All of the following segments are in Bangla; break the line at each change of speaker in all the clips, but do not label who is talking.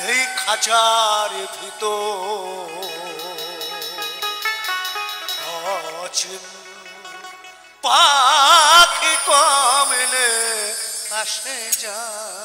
এই খাঁচার ভিতর অচিন পাখি কমলে আসে যায়।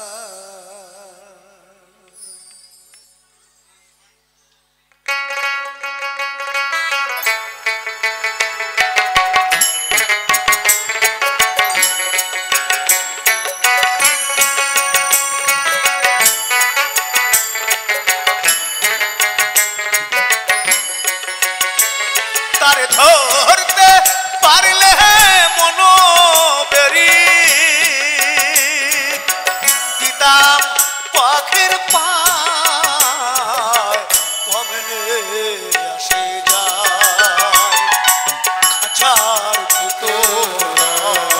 তারে ধরতে পারলে মনো বেরি দিতাম পাখির পায় কমলে আসে যায়। খাঁচার ভিতর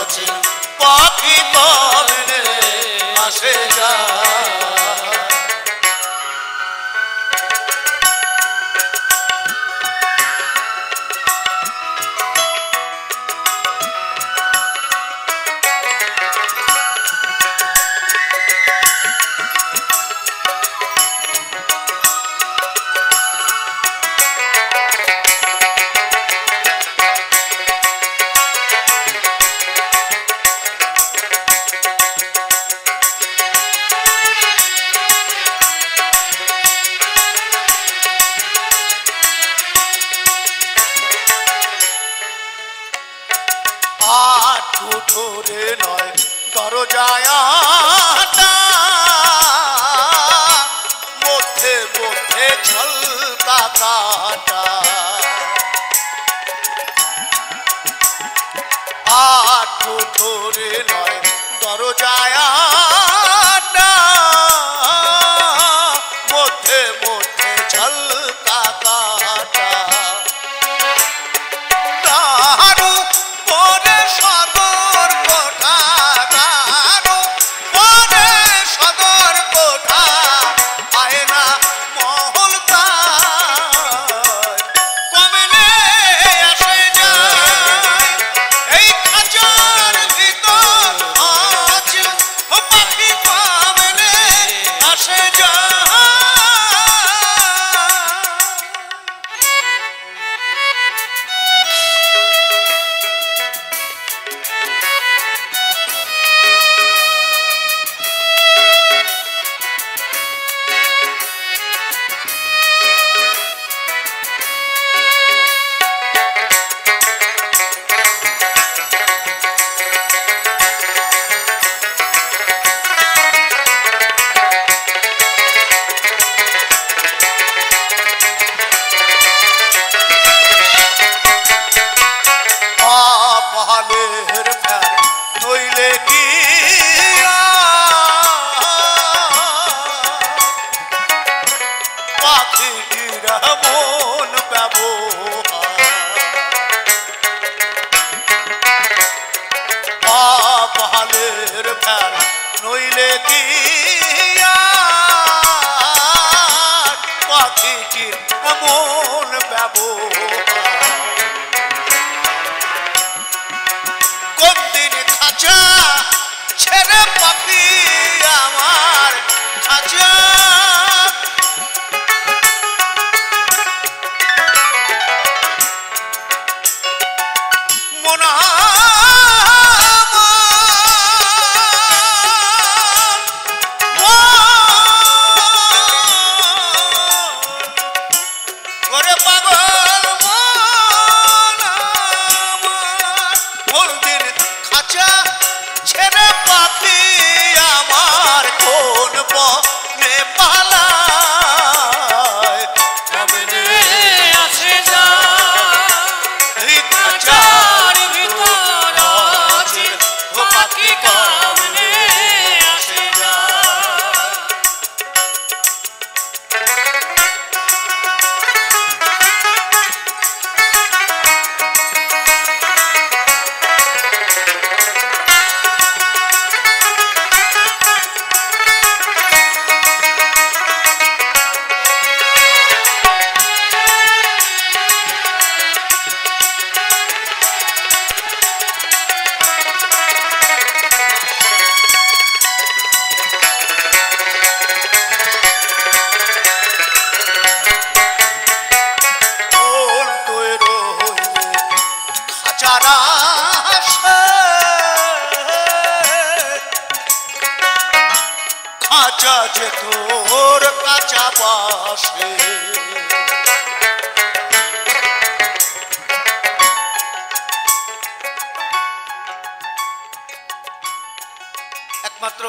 আছে পাখি কমলে আসে যায়। ধরে নয় দরজায় মধ্যে মধ্যে ঝলকা কাটা ধরে নয় দরজায় মধ্যে মধ্যে ঝলকা কাটা দারু পরে সদর কোঠা দারু পরে সদর কোঠা আয়না মহল কমলে আসে যায়। এই খাঁচার ভিতর আজ পাখি কমলে আসে যায়। পাহাড়ের ফের নইলে কি পাখির মন ব্যবহার পাহাড়ের ফের নইলে কি পাখির মন ব্যবহার খাঁচা ছেড়ে পাখি আমার খাঁচা মনা করে পাগল মন খাঁচা ছেড়ে পাখি আমার কোন বনে যে তোর কাঁচা বাসে। একমাত্র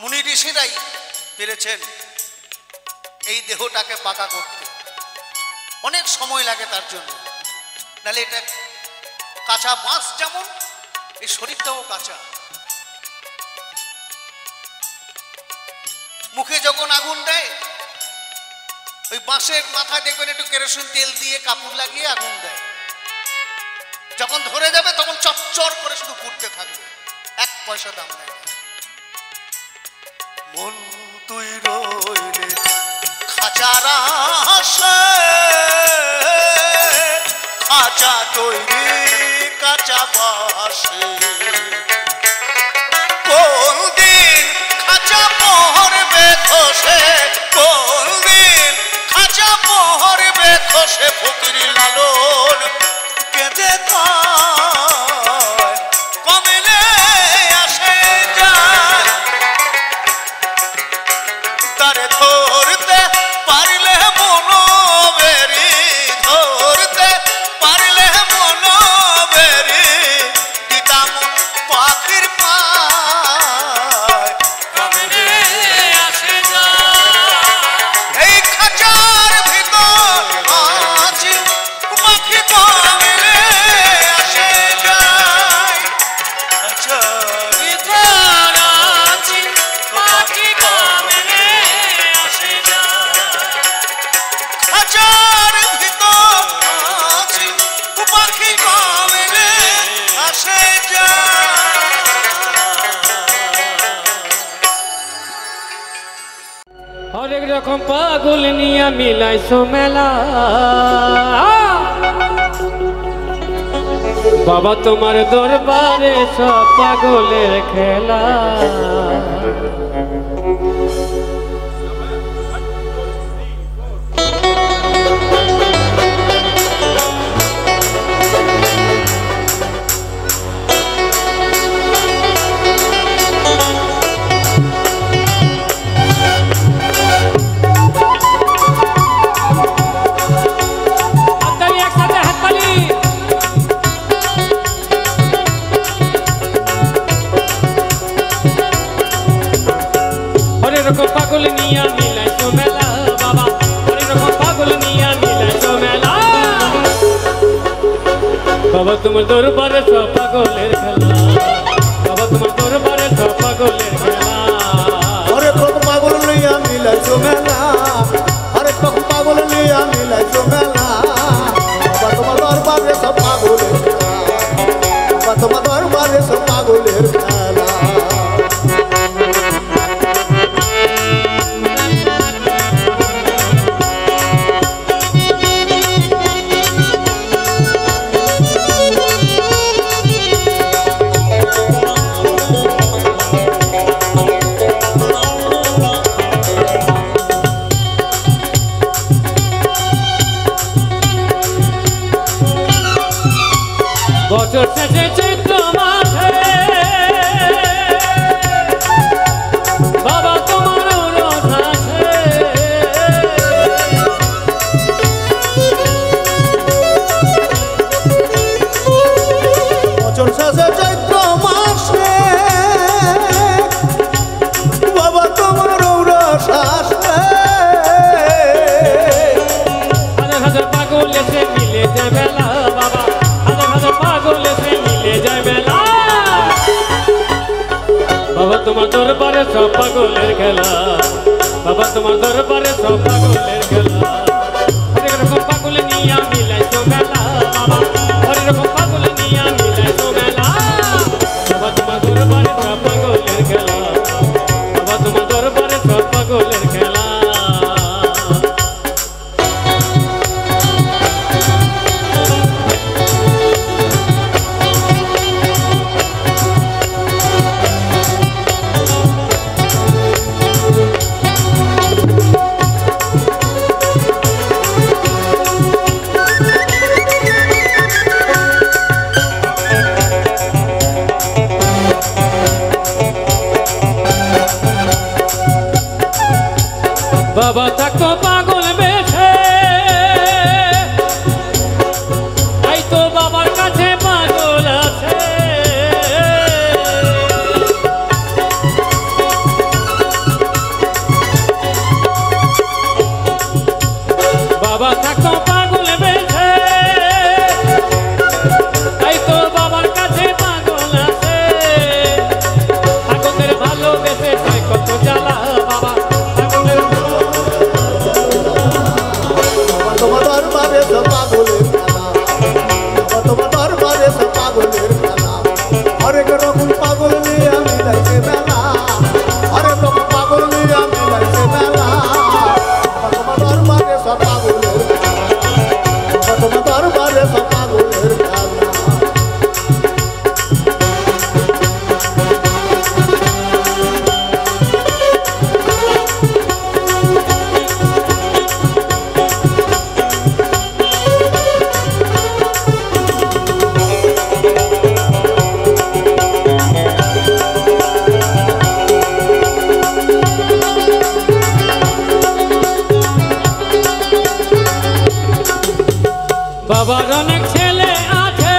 মুনি ঋষিরাই পেরেছেন এই দেহটাকে পাকা করতে। অনেক সময় লাগে তার জন্য, নাহলে এটা কাঁচা বাঁশ যেমন এই শরীরটাও কাঁচা। মুখে যখন আগুন দেয় ওই বাঁশের মাথায় দেখবেন একটু কেরোসিন তেল দিয়ে কাপড় লাগিয়ে আগুন দেয়, যখন ধরে যাবে তখন চচ্চর করে শুধু পুড়তে থাকবে, এক পয়সা দাম নেই। মন তুই রইলে খাঁচার আশে, খাঁচা তৈরি কাঁচা বাসে। কোন দিন খাঁচা পহরবে খসে, কোন দিন খাঁচা পহরবে খসে। ফকির লালন কেঁদে কমেলে আসে যায়, তারে ধরতে পারলে মনোবেরি, ধরতে পারলে মনোবেরি, দিতাম পাখির পায় কমেলে আসে যায়। এই খাঁচার ভিতর আছি পাখি কমেলে আসে যায়, খাঁচার ভিতর আছি পাখি কমেলে আসে যায়, খাঁচার ভিতর আছি পাখি কমেলে আসে যায়।
হরেক রকম পাগল নিয়া মিলাইছো মেলা, বাবা তোমার দরবারে সব পাগলের খেলা। পাগল নিয়া মিলাইছো মেলা, বাবা হরেক রকম পাগল নিয়া মিলাইছো মেলা, বাবা তোমার দরবারে সব পাগলের খেলা, বাবা তোমার দরবারে সব পাগলের খেলা।
হরেক রকম পাগল নিয়া মিলাইছো মেলা, হরেক রকম পাগল নিয়া মিলাইছো মেলা, বাবা তোমার দরবারে সব পাগলের খেলা, বাবা তোমার দরবারে সব পাগলের খেলা।
বছর শেষে চৈত্র মাসে বাবা তোমার রথ আসে,
বছর শেষে চৈত্র মাসে বাবা তোমার রৌরস আসে,
হাজার হাজার পাগল এসে মিলে যায় মেলা, বাবা হাজার হাজার পাগল এসে মিলে যায় মেলা, বাবা তোমার দরবারে সব পাগলের খেলা, বাবা তোমার দরবারে সব পাগলের খেলা। হরেক রকম পাগল নিয়া মিলাইছো মেলা, বাবা হরেক রকম পাগল নিয়া মিলাইছো মেলা, বাবা তোমার দরবারে সব পাগলের খেলা, বাবা তোমার দরবারে সব পাগলের খেলা। বাবা থাকতো পাগল বেশে তাই তো বাবার কাছে পাগল আছে বাবা থাকতো পাগল বেশে তাই তো বাবার কাছে পাগল আছে পাগলের ভালোবেসে তাই কত জ্বালা বাবা পাগলের
তোমার দরবারে সব পাগলের খেলা তোমার দরবারে সব পাগলের খেলা হরেক রকম পাগল নিয়ে আমি লাইছে মেলা হরেক রকম পাগল নিয়ে আমি লাইছে মেলা তোমার দরবারে সব পাগলের খেলা তোমার দরবারে সব পাগলের খেলা
বাবার অনেক ছেলে আছে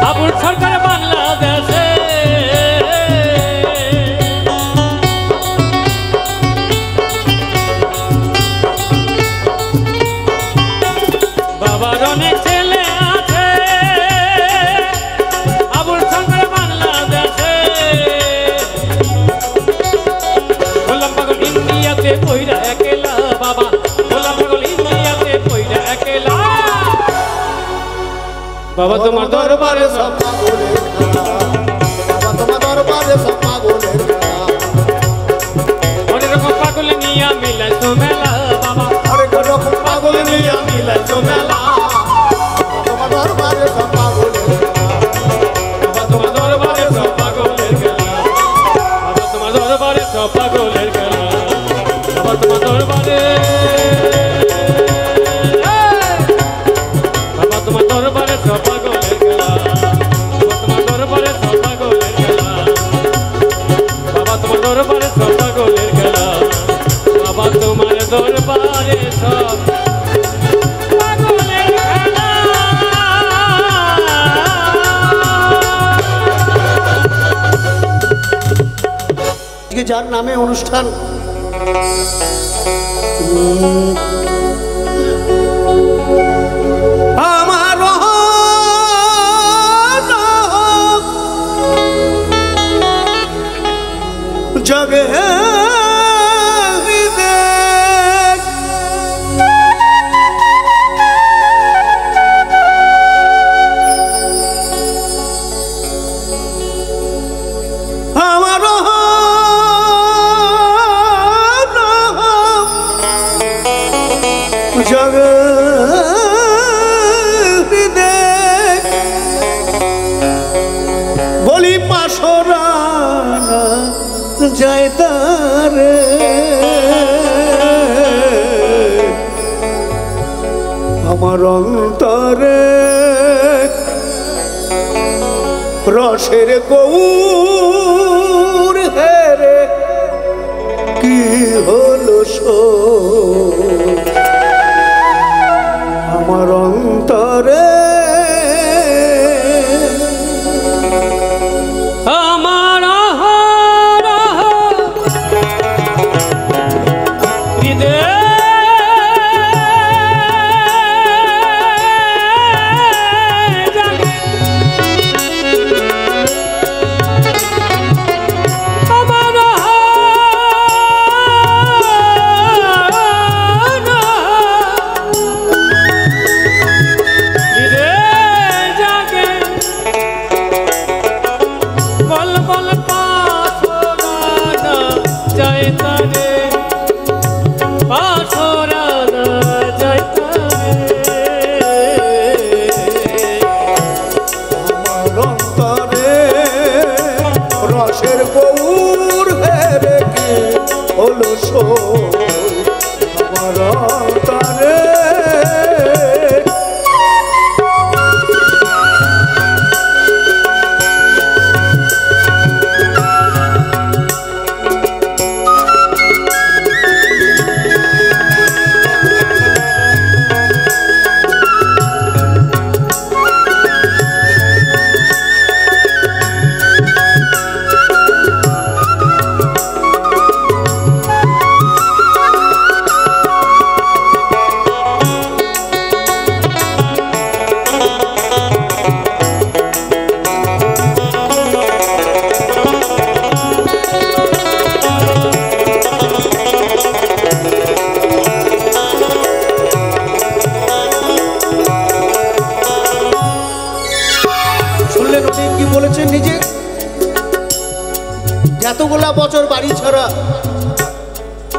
আবুল সরকার বাংলাদেশে বাবার অনেক ছেলে আছে আবুল সরকার বাংলাদেশে গোলাম পাগল ইন্ডিয়াতে পইরা একলা বাবা গোলাম পাগল ইন্ডিয়াতে পইরা একলা বাবা তোমার দরবারে
সব পাগলের খেলা বাবা তোমার দরবারে সব পাগলের খেলা
অনেক রকম পাগল নিয়া মিলাইছো মেলা বাবা
হরেক রকম পাগল নিয়ে মিলাইছো মেলা তোমার দরবারে সব পাগলের খেলা
বাবা তোমার দরবারে সব পাগলের খেলা বাবা তোমার দরবারে সব পাগলের খেলা বাবা তোমার দরবারে বাবা তোমার দরবারে সব পাগলের খেলা বাবা তোমার দরবারে সব পাগলের খেলা বাবা তোমার দরবারে সব পাগলের খেলা বাবা তোমার দরবারে সব পাগলের খেলা
আজকে যার নামে অনুষ্ঠান আমার জগে বলি পাশরানা যায় তারে আমার অন্তরে রসের গৌর হেরে কি হলো আমার অন্তরে
আমার হৃদয়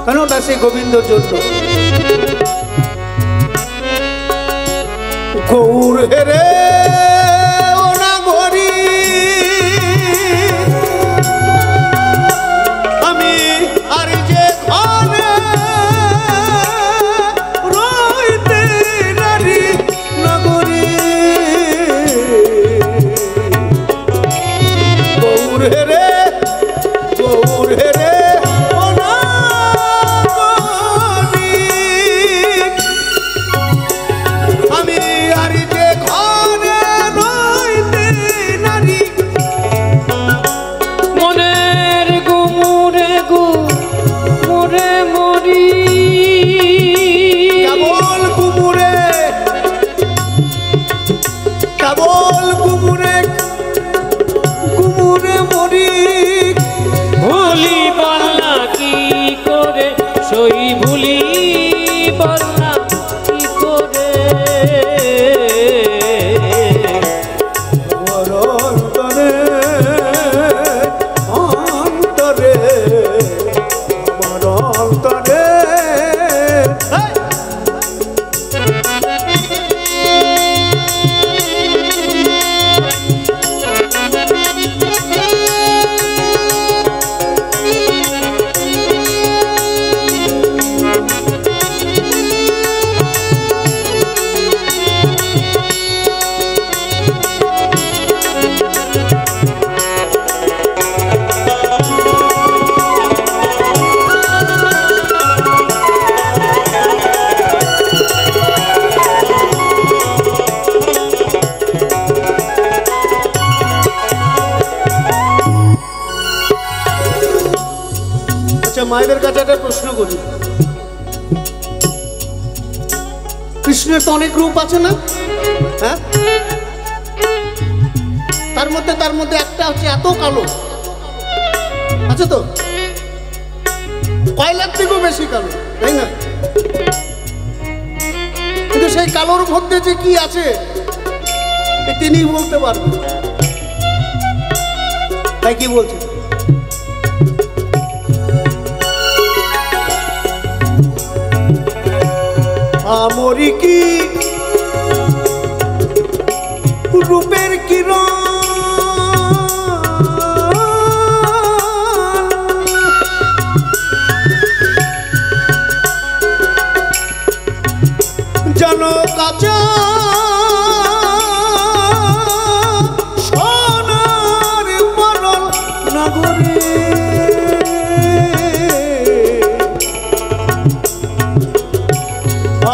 কেন ওটা সেই গোবিন্দর জন্য। গৌর হেরে ও নাগরী আমি আর যে ঘরে রইতে নারী নগরী গৌর হেরে ও নাগরী আমি আর যে ঘরে রইতে নারী
মনের গুমুরে গুমুরে মরি
কেবল গুমুরে মরি
ভুলি বলনা কি করে সই ভুলি বলনা কি করে
অন্তরে অন্তরে আমার অন্তরে মায়েদের কাছে একটা প্রশ্ন করি, কৃষ্ণের তো অনেক রূপ আছে না? হ্যাঁ, তার মধ্যে একটা হচ্ছে এত কালো আছে তো, কয়লার থেকেও বেশি কালো, তাই না? কিন্তু সেই কালোর মধ্যে যে কি আছে তিনি বলতে পারবেন। তাই কি বলছে? আমরি কি রূপের কিরণ জানো কাঁচা সোনার পরল নগরী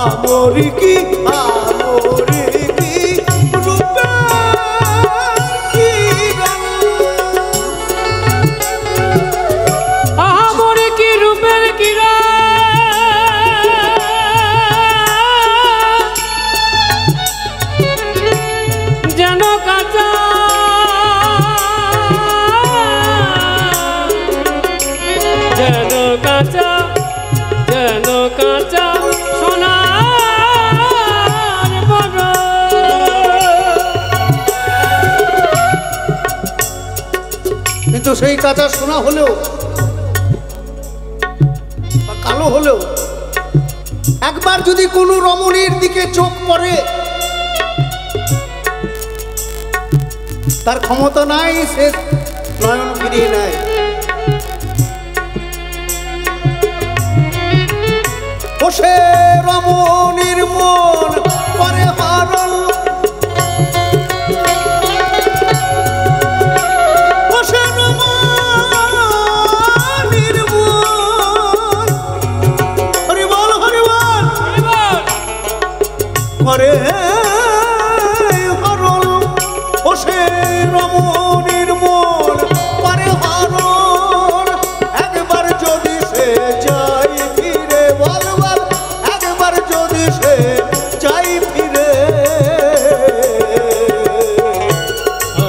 আমরি কি রূপের কিরণ
যেন কাঁচা সোনার বড়
কিন্তু সেই কাঁচা সোনা হলেও বা কালো হলেও একবার যদি কোনো রমণীর দিকে চোখ পড়ে তার ক্ষমতা নাই, সে নয়ন ফিরিয়ে নেয়। বসে রমণীর মন করে হরণ, বসে রমণীর মন হরিবল হরিবল করে হরণ, বসে রমণীর মন করে হরণ। একবার যদি সে যাই ফিরে বল বল, একবার যদি সে যাই ফিরে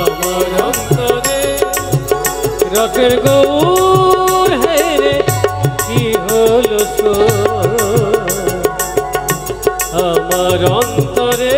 আমার অন্তরে রসের গৌর হেরে কি হলো সো আমার অন্তরে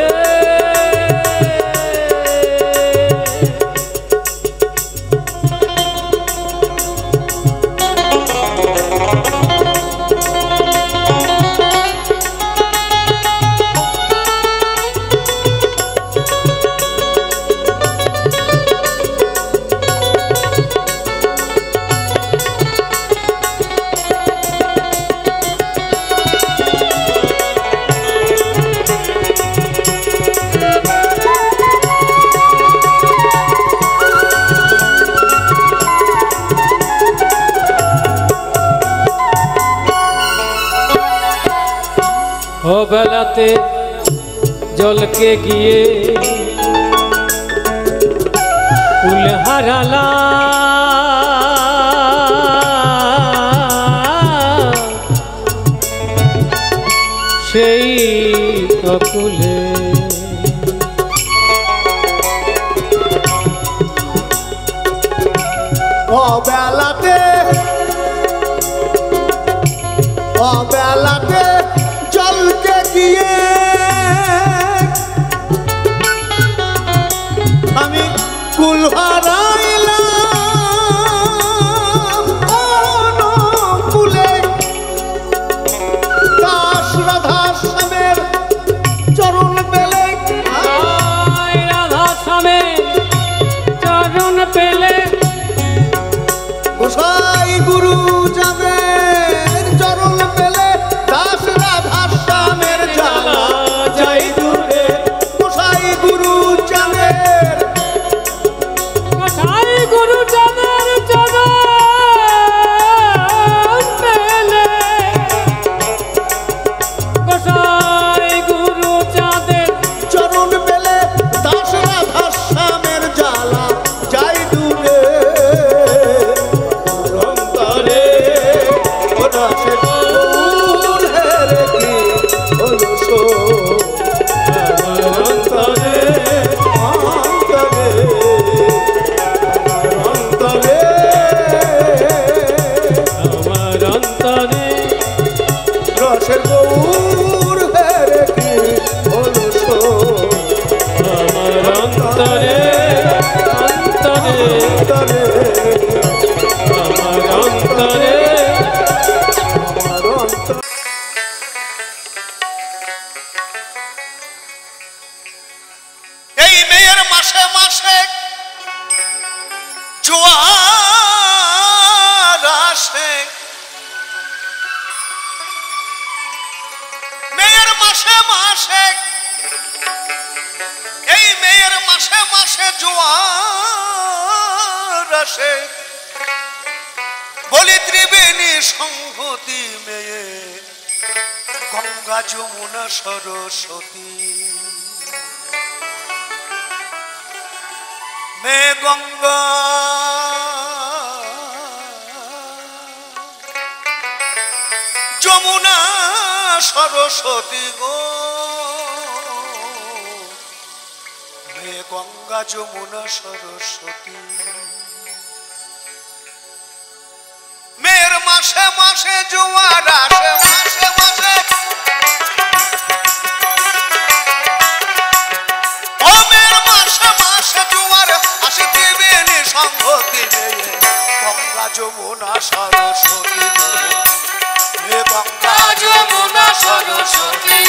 ও বেলাতে জলকে গিয়ে কুল হারালা সেই ককুলে
অবেলাতে অবেলাতে জলকে গিয়ে আমি কুল হারাইলাম অনুকূলে দাস রাধা শ্যামের চরণ পেলে
রাধা স্বামীর চরণ পেলে
গোসাই গুরু যাদের চরণ পেলে দাস রাধা শ্যামের জ্বালা যাই দূরে গোসাই গুরু যাদের
গোসাই গুরু চাঁদের চরণ পেলে গোসাই গুরু চাঁদের
চরণ পেলে দাস রাধা শ্যামের জ্বালা যাই দূরে অন্তরে ওরা সে গৌর হেরে কি হলো সো আমার অন্তরে অন্তরে অন্তরে
আমার অন্তরে
রসের গৌর হেরে কি হলো সো
আমার অন্তরে অন্তরে
অন্তরে
আমার অন্তরে
আমার অন্তরে
এই মেয়ের মাসে মাসে জোয়ার আসে, মেয়ের মাসে মাসে এই মেয়ের মাসে মাসে জোয়ার আসে, বলি ত্রিবেণী সংহতি মেয়ে গঙ্গা যমুনা সরস্বতী, মে গঙ্গা যমুনা সরস্বতী গো, মে গঙ্গা যমুনা সরস্বতী, মেয়ের মাসে মাসে জোয়ার আসে, মাসে মাসে ও মেয়ের মাসে মাসে জোয়ার আসে, ত্রিবেণী সংহতি মেয়ে গঙ্গা যমুনা সরস্বতী গো, হে গঙ্গা যমুনা সরস্বতী।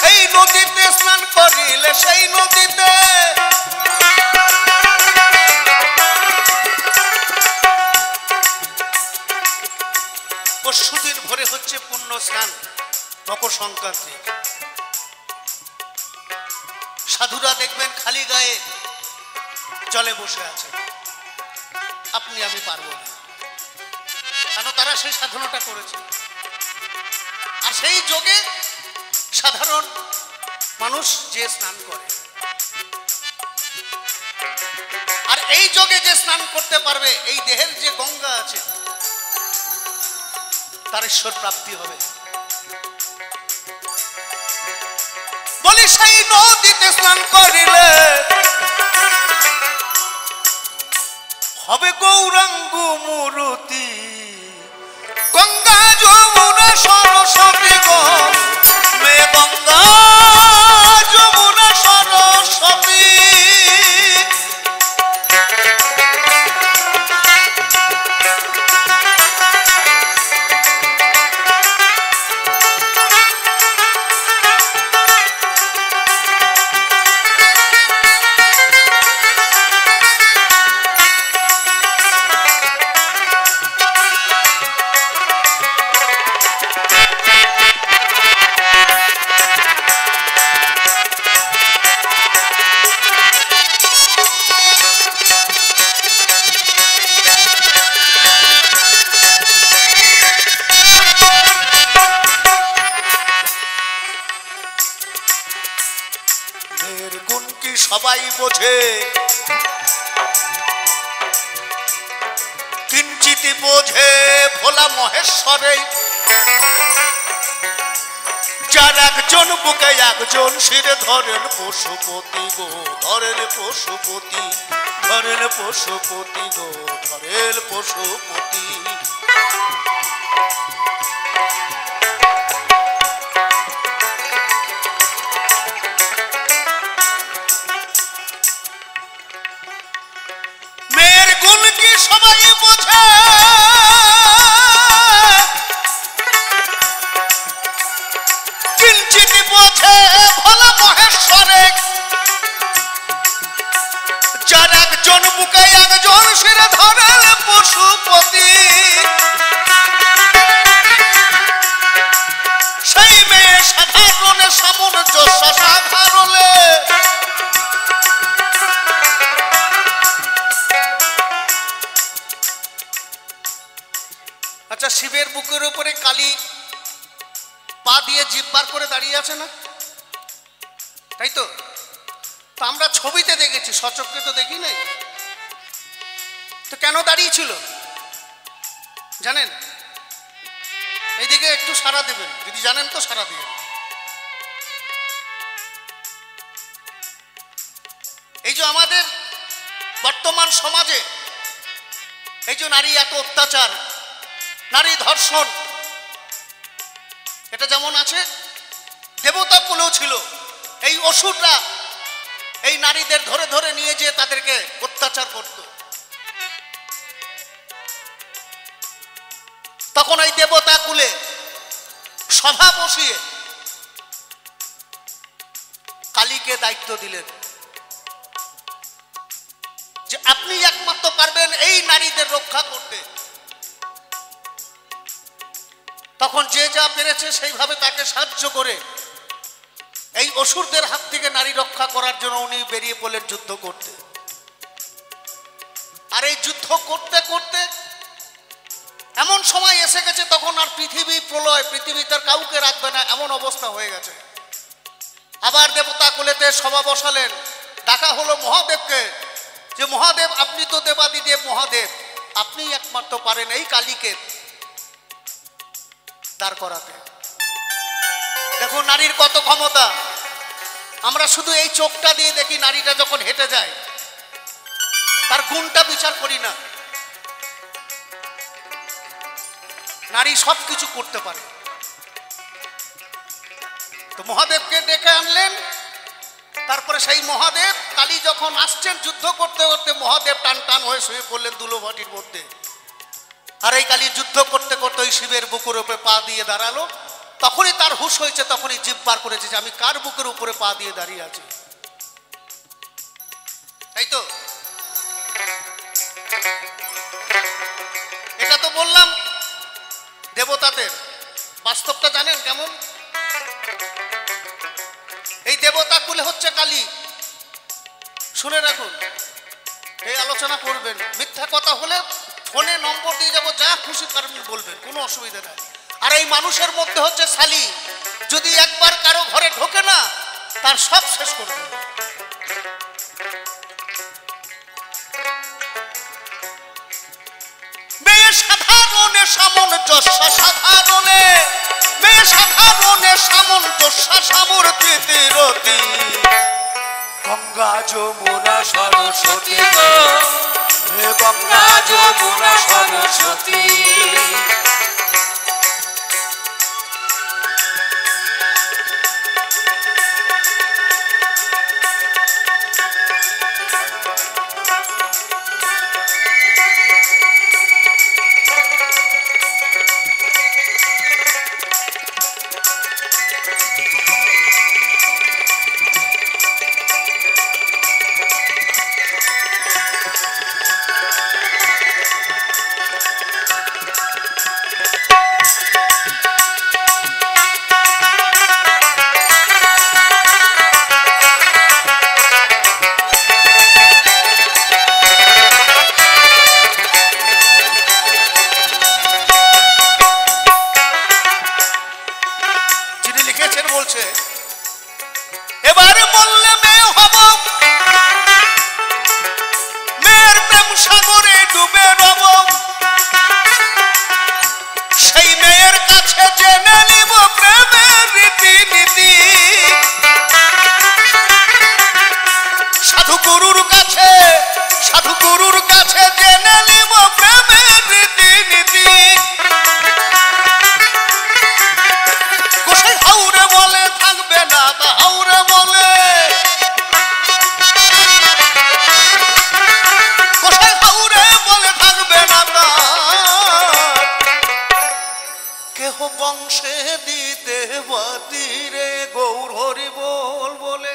সেই নদীতে স্নান করিলে, সেই নদীতে পরশুদিন ভোরে হচ্ছে পুণ্য স্নান, মকর সংক্রান্তি। সাধুরা দেখবেন খালি গায়ে জলে বসে আছে, আপনি আমি পারবো না। কেন তারা সেই সাধনাটা করেছে। আর সেই যোগে সাধারণ মানুষ যে স্নান করে, আর এই যোগে যে স্নান করতে পারবে, এই দেহের যে গঙ্গা আছে তার ঈশ্বর প্রাপ্তি হবে। বলি সেই নদীতে স্নান করিলে হবে গৌরাঙ্গ মূরতি, গঙ্গা যমুনা সরস্বতী গো মে গঙ্গা যমুনা সরস্বতী। গুণ কি সবাই বোঝে, কিঞ্চিত বোঝে ভোলা মহেশ্বরে, যার একজন বুকে একজন শিরে ধরেন পশুপতি গো, ধরেন পশুপতি, ধরেন পশুপতি গো, ধরেন পশুপতি। মেয়ের গুণ কি সবাই বোঝে, কিঞ্চিত বোঝে ভোলা মহেশ্বরে, যার একজন বুকে একজন শিরে ধরেন পশুপতি। সেই মেয়ে সাধারণে সামঞ্জস্য সাধারণে, আচ্ছা শিবের বুকের উপরে কালী পা দিয়ে জিভ বার করে দাঁড়িয়ে আছে না, তাই তো? তো আমরা ছবিতে দেখেছি, সচক্ষে তো দেখি নাই। তো কেন দাঁড়িয়েছিল জানেন? এইদিকে একটু সাড়া দেবেন, যদি জানেন তো সাড়া দিবেন। এই যে আমাদের বর্তমান সমাজে এই যে নারী এত অত্যাচার, নারী ধর্ষণ, এটা যেমন আছে দেবতা কুলেও ছিল। এই অসুররা এই নারীদের ধরে ধরে নিয়ে যেয়ে তাদেরকে অত্যাচার করত। তখন এই দেবতা কুলে সভা বসিয়ে কালীকে দায়িত্ব দিলেন যে আপনি একমাত্র পারবেন এই নারীদের রক্ষা করতে। তখন যে যা পেরেছে সেইভাবে তাকে সাহায্য করে এই অসুরদের হাত থেকে নারী রক্ষা করার জন্য উনি বেরিয়ে পড়লেন যুদ্ধ করতে। আর এই যুদ্ধ করতে করতে এমন সময় এসে গেছে তখন আর পৃথিবী প্রলয়, পৃথিবী তার কাউকে রাখবে না, এমন অবস্থা হয়ে গেছে। আবার দেবতা কুলেতে সভা বসালেন, ডাকা হলো মহাদেবকে যে মহাদেব আপনি তো দেবাদিদেব মহাদেব, আপনি একমাত্র পারেন এই কালীকে দাঁড় করাতে। দেখো নারীর কত ক্ষমতা। আমরা শুধু এই চোখটা দিয়ে দেখি, নারীটা যখন হেঁটে যায় তার গুণটা বিচার করি না। নারী সব কিছু করতে পারে। তো মহাদেবকে ডেকে আনলেন, তারপরে সেই মহাদেব কালী যখন আসছেন যুদ্ধ করতে করতে মহাদেব টান টান হয়ে শুয়ে পড়লেন দুলোভাটির মধ্যে। আর এই কালী যুদ্ধ করতে করতে ওই শিবের বুকের উপরে পা দিয়ে দাঁড়ালো। তখনই তার হুঁশ হয়েছে, তখনই জিভ বার করেছে যে আমি কার বুকের উপরে পা দিয়ে দাঁড়িয়ে আছি, তাই তো? এটা তো বললাম দেবতাদের, বাস্তবটা জানেন কেমন? এই দেবতা কুলে হচ্ছে কালী। শুনে রাখুন, এই আলোচনা করবেন, মিথ্যা কথা হলে ফোনে নম্বর দিয়ে যাবো, যা খুশি পারেন বলবেন, কোনো অসুবিধা নাই। আর এই মানুষের মধ্যে হচ্ছে শালি, যদি একবার কারো ঘরে ঢোকে না তার সব শেষ করে দেবে। মেয়ে সাধারণে সামঞ্জস্য সাধারণে, মেয়ে সাধারণে সামঞ্জস্য সামর্থ্যে রতি,
গঙ্গা যমুনা সরস্বতী গো, হে গঙ্গা যমুনা সরস্বতী।
এবারে বললে মেয়ে হব, মেয়ের প্রেম সাগরে ডুবে রব, সেই মেয়ের কাছে জেনে নিব প্রেমের রীতিনীতি। সাধু গুরুর কাছে, সাধু গুরুর কাছে জেনে নিব প্রেমের রীতিনীতি। গোসাই হাউরে বলে থাকবে না তা হাউরে বলে, গোসাই হাউরে বলে থাকবে না তা কেহ বংশে দিতে বাতিরে গৌর হরি বল বলে।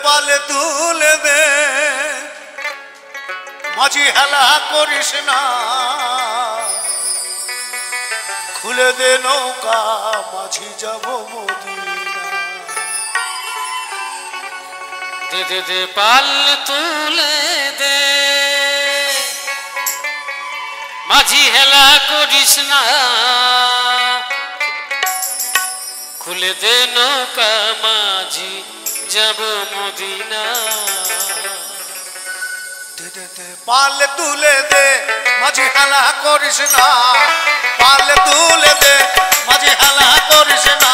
পালে তুলে দে মাঝি হেলা করিস না, খুলে দে নৌকা মাঝি যাব মদিনা।
দে দে দে পাল তুলে দে মাঝি হেলা করিস না, খুলে দে নৌকা মাঝি যাব মদিনা।
দে দে দে পাল তুলে দে মাঝি হেলা করিস না, পাল তুলে দে মাঝি হেলা করিস না,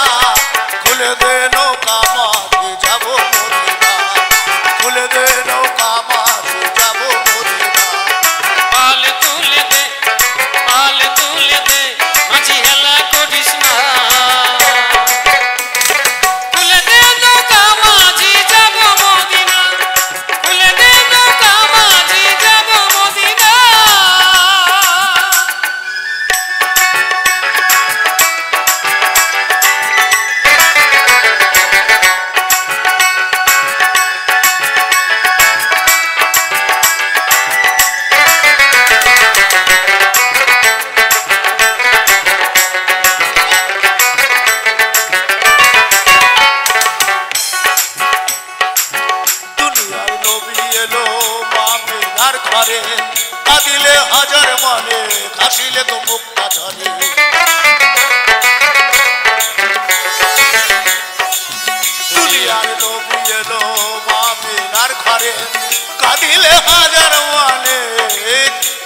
খুলে দে নৌকা মাঝি যাব মদিনা, খুলে দে নৌকা মাঝি যাব মদিনা।
পাল তুলে দে
কাঁদিলে হাজার মানে হাসিলে তো মুক্তা ঝরে দুনিয়ার নবী এলো আমিনার ঘরে কাঁদিলে হাজার মানে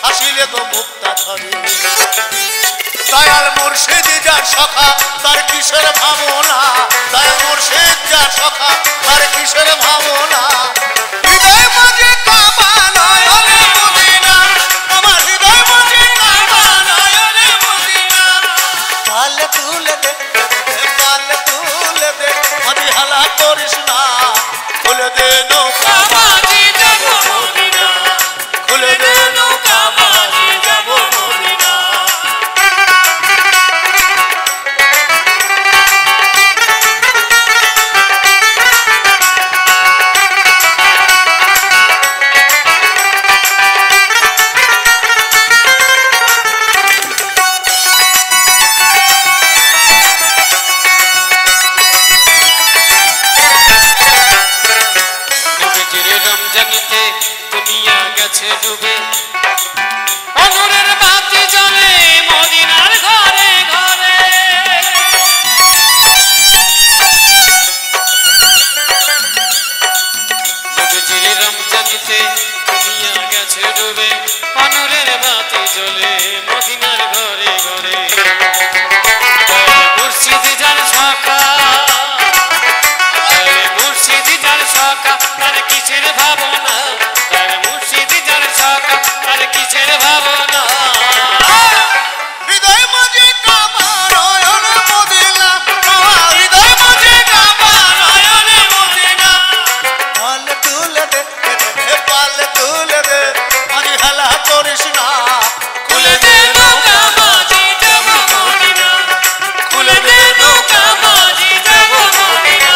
হাসিলে তো মুক্তা ঝরে দয়াল মুর্শিদ যার সখা তার কিসের ভাবনা দয়াল মুর্শিদ যার সখা তার কিসের ভাবনা হৃদয় মাঝে কাবা নয়নে মদিনা আমার হৃদয় মাঝে কাবা নয়নে মদিনা পাল তুলে দে পাল তুলে দে মাঝে হালা করিস না খুলে দে নৌকা মাঝি যাব মদিনা খুলে দে নৌকা মাঝি যাব মদিনা
রমজানিতে দুনিয়া গেছে ডুবে আনন্দের বাতি জ্বলে মদিনার ঘরে ঘরে নবীজির রমজানিতে দুনিয়া গেছে ডুবে আনন্দের বাতি জ্বলে মদিনার ঘরে ঘরে মুর্শিদ যার সখা মুর্শিদ যার সখা তার কিসের ভাবনা তার মুর্শিদ যার সখা তার কিসের ভাবনা
হৃদয় মাঝে কাবা নয়নে মদিনা আমার হৃদয় মাঝে কাবা নয়নে মদিনা পাল তুলে দে পাল তুলে দে মাঝে হেলা করিস না খুলে দে নৌকা মাঝি যাব মদিনা খুলে দে নৌকা মাঝি যাব মদিনা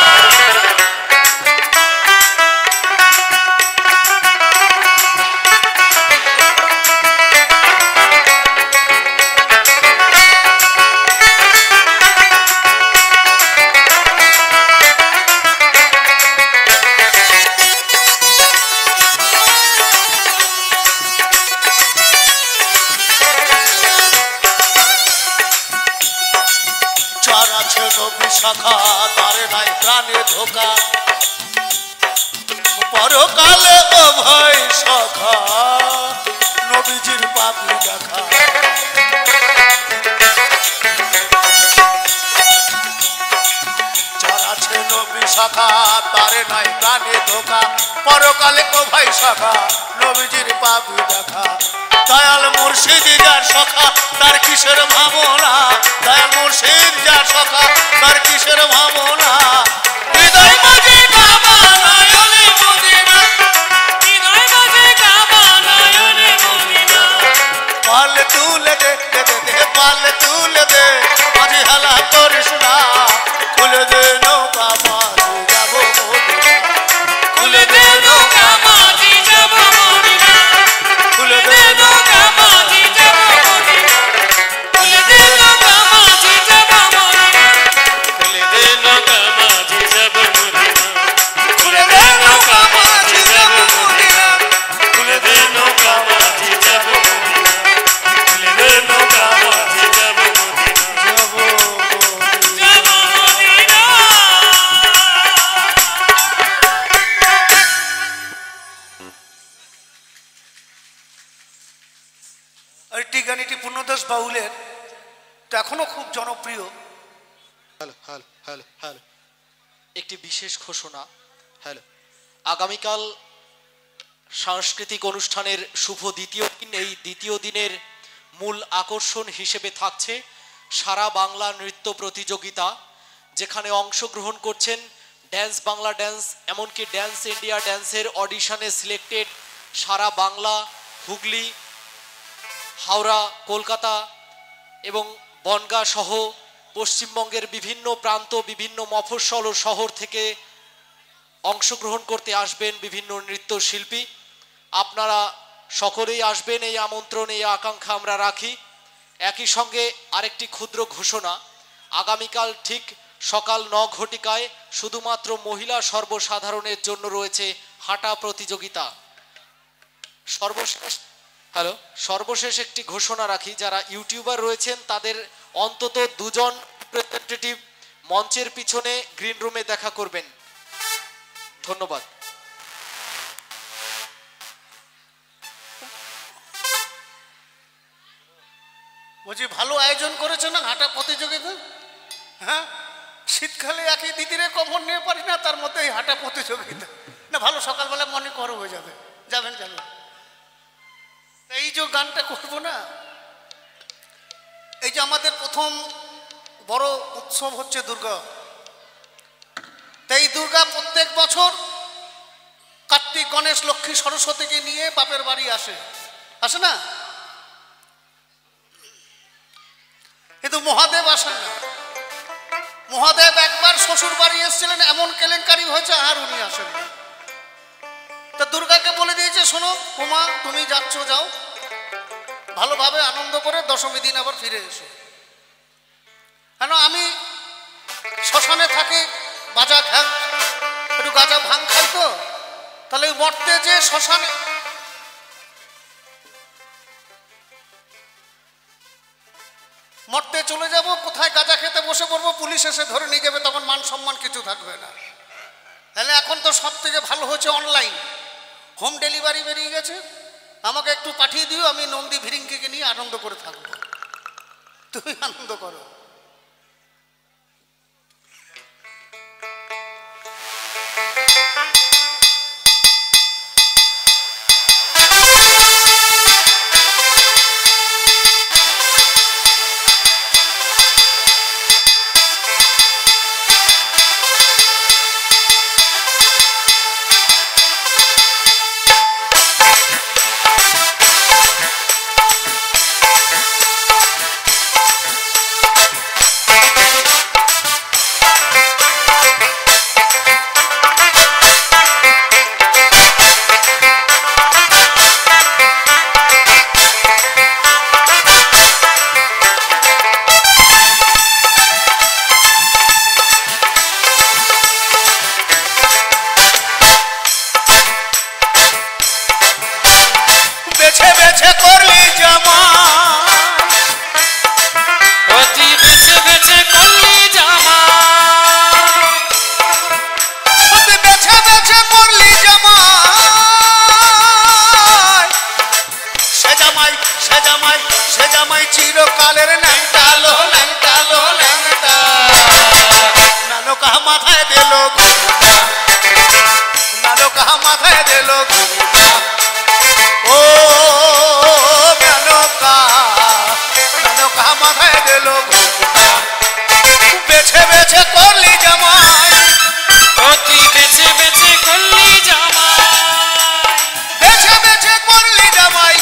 চার আছে নবী শাখা তার নাই প্রাণে ধোকা পরকালে ও ভয় সখা নবীজির পাপি দেখা চার আছে নবী শাখা তার নাই প্রাণে ধোকা পরকালে ও ভাই শাখা নবীজির পাপি দেখা দয়াল মুর্শিদ যার সখা তার কিসের ভাবনা দয়াল মুর্শিদ যার সখা তার কিসের ভাবনা হৃদয় মাঝে কাবা নয়নে মদিনা হৃদয় মাঝে কাবা নয়নে মদিনা পাল তুলে দে পাল তুলে দে মাঝে হেলা করিস না খুলে দে নৌকা মাঝি যাব মদিনা খুলে দে নৌকা মাঝি যাব মদিনা খুলে দে নৌকা মাঝি যাব মদিনা খুলে দে নৌকা মাঝি যাব মদিনা
খুলে দে নৌকা মাঝি যাব মদিনা
খুলে দে নৌকা মাঝি যাব মদিনা
খুলে দে নৌকা মাঝি যাব মদিনা খুলে দে নৌকা মাঝি যাব মদিনা
যাব
যাব মদিনা
আর এই গানটি পূর্ণদাস বাউলের তো এখনো খুব জনপ্রিয়
হ্যালো হ্যালো হ্যালো হ্যালো একটি বিশেষ ঘোষণা হ্যালো আগামীকাল সাংস্কৃতিক অনুষ্ঠানের শুভ দ্বিতীয় দিন এই দ্বিতীয় দিনের মূল আকর্ষণ হিসেবে থাকছে সারা বাংলা নৃত্য প্রতিযোগিতা যেখানে অংশগ্রহণ করছেন ড্যান্স বাংলা ড্যান্স এমনকি ড্যান্স ইন্ডিয়া ড্যান্সের অডিশনে সিলেক্টেড সারা বাংলা হুগলি হাওড়া কলকাতা এবং বনগাঁ সহ পশ্চিমবঙ্গের বিভিন্ন প্রান্ত বিভিন্ন মফস্বল ও শহর থেকে অংশগ্রহণ করতে আসবেন বিভিন্ন নৃত্যশিল্পী আপনারা সকলেই আসবেন এই আমন্ত্রণ এই আকাঙ্ক্ষা আমরা রাখি একই সঙ্গে আরেকটি ক্ষুদ্র ঘোষণা আগামীকাল ঠিক সকাল 9 ঘটিকায় শুধুমাত্র মহিলা সর্বসাধারণের জন্য রয়েছে হাঁটা প্রতিযোগিতা সর্বশেষ হ্যালো, সর্বশেষ একটি ঘোষণা রাখি, যারা ইউটিউবার রয়েছেন তাদের অন্তত দুজন রিপ্রেজেন্টেটিভ মঞ্চের পিছনে গ্রিন রুমে দেখা করবেন। ধন্যবাদ।
বলছি ভালো আয়োজন করেছে না হাঁটা প্রতিযোগিতা? হ্যাঁ, শীতকালে একই দিদিরে কমন নিয়ে পারি না, তার মধ্যে এই হাঁটা প্রতিযোগিতা না, ভালো সকালবেলা মনে করো হয়ে যাবে। যাবেন যাবেন। এই যে গানটা করবো না, এই যে আমাদের প্রথম বড় উৎসব হচ্ছে দুর্গা। তাই দুর্গা প্রত্যেক বছর কার্তিক, গণেশ, লক্ষ্মী, সরস্বতীকে নিয়ে বাপের বাড়ি আসে, আসে না? কিন্তু মহাদেব আসেন না। মহাদেব একবার শ্বশুর বাড়ি এসেছিলেন, এমন কেলেঙ্কারি হয়েছে আর উনি আসেন না। তা দুর্গাকে বলে দিয়েছে, শোনো উমা, তুমি যাচ্ছ যাও, ভালোভাবে আনন্দ করে দশমী দিন আবার ফিরে এসো। কেন আমি শ্মশানে থাকি, বাজা খাই, একটু গাঁজা ভাঙ খাই, তো তাহলে মরতে যে শ্মশানে মরতে চলে যাব, কোথায় গাঁজা খেতে বসে পড়বো, পুলিশ এসে ধরে নিয়ে যাবে, তখন মান সম্মান কিছু থাকবে না। তাহলে এখন তো সব থেকে ভালো হচ্ছে অনলাইন, হোম ডেলিভারি বেরিয়ে গেছে। আমাকে একটু পাঠিয়ে দিও, আমি নন্দী ভিরিঙ্কিকে নিয়ে আনন্দ করে থাকবো, তুমি আনন্দ করো। চিরকালের ন্যাংটালো ন্যাংটালো ন্যাংটা, নানকা মাথায় দিল ঘুমটা, নানকা মাথায় দিল ঘুমটা, ও নানকা, নানকা মাথায় দিল ঘুমটা। বেছে বেছে করলি জামাই,
অতি বেছে বেছে করলি জামাই,
বেছে বেছে করলি জামাই,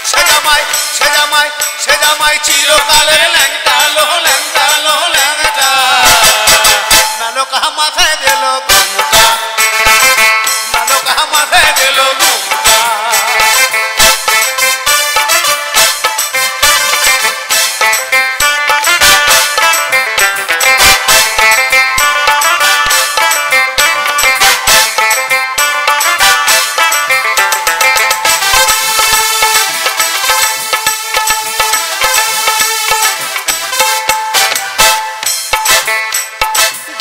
সে জামাই সে জামাই সে জামাই চিরকালের ল্যাংটালো ল্যাংটালো ল্যাংটা, নানকা মাথায় দিল ঘুমটা, নানকা মাথায় দিল ঘুমটা।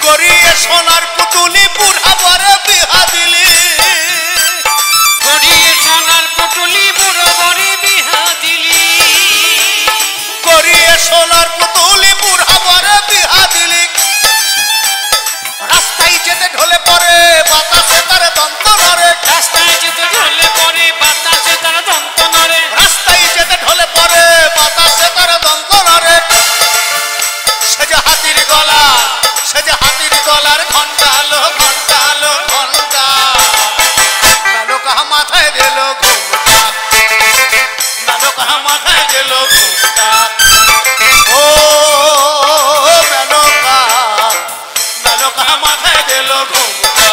গড়িয়ে সোনার পুতুলি বুড়া বরে বিহা দিলি,
গড়িয়ে সোনার পুতুলি বুড়ো বরে বিহা দিলি,
গড়িয়ে সোনার পুতুলি বুড়া বরে বিহা দিলি। রাস্তায় যেতে ঢলে পড়ে বাতাসে তার দন্ত নড়ে,
রাস্তায় যেতে ঢলে পড়ে বাতাসে তার দন্ত নড়ে,
রাস্তায় যেতে ঢলে পড়ে বাতাসে তার দন্ত নড়ে। সে যে হাতির গলা, সে যে হাতির গলার ঘন্টা আলো ঘন্টা আলো ঘন্টা, নানকা মাথায় দিল ঘুমটা, নানকা মাথায় দিল ঘুমটা, ও নানকা, নানকা মাথায় দিল ঘুমটা।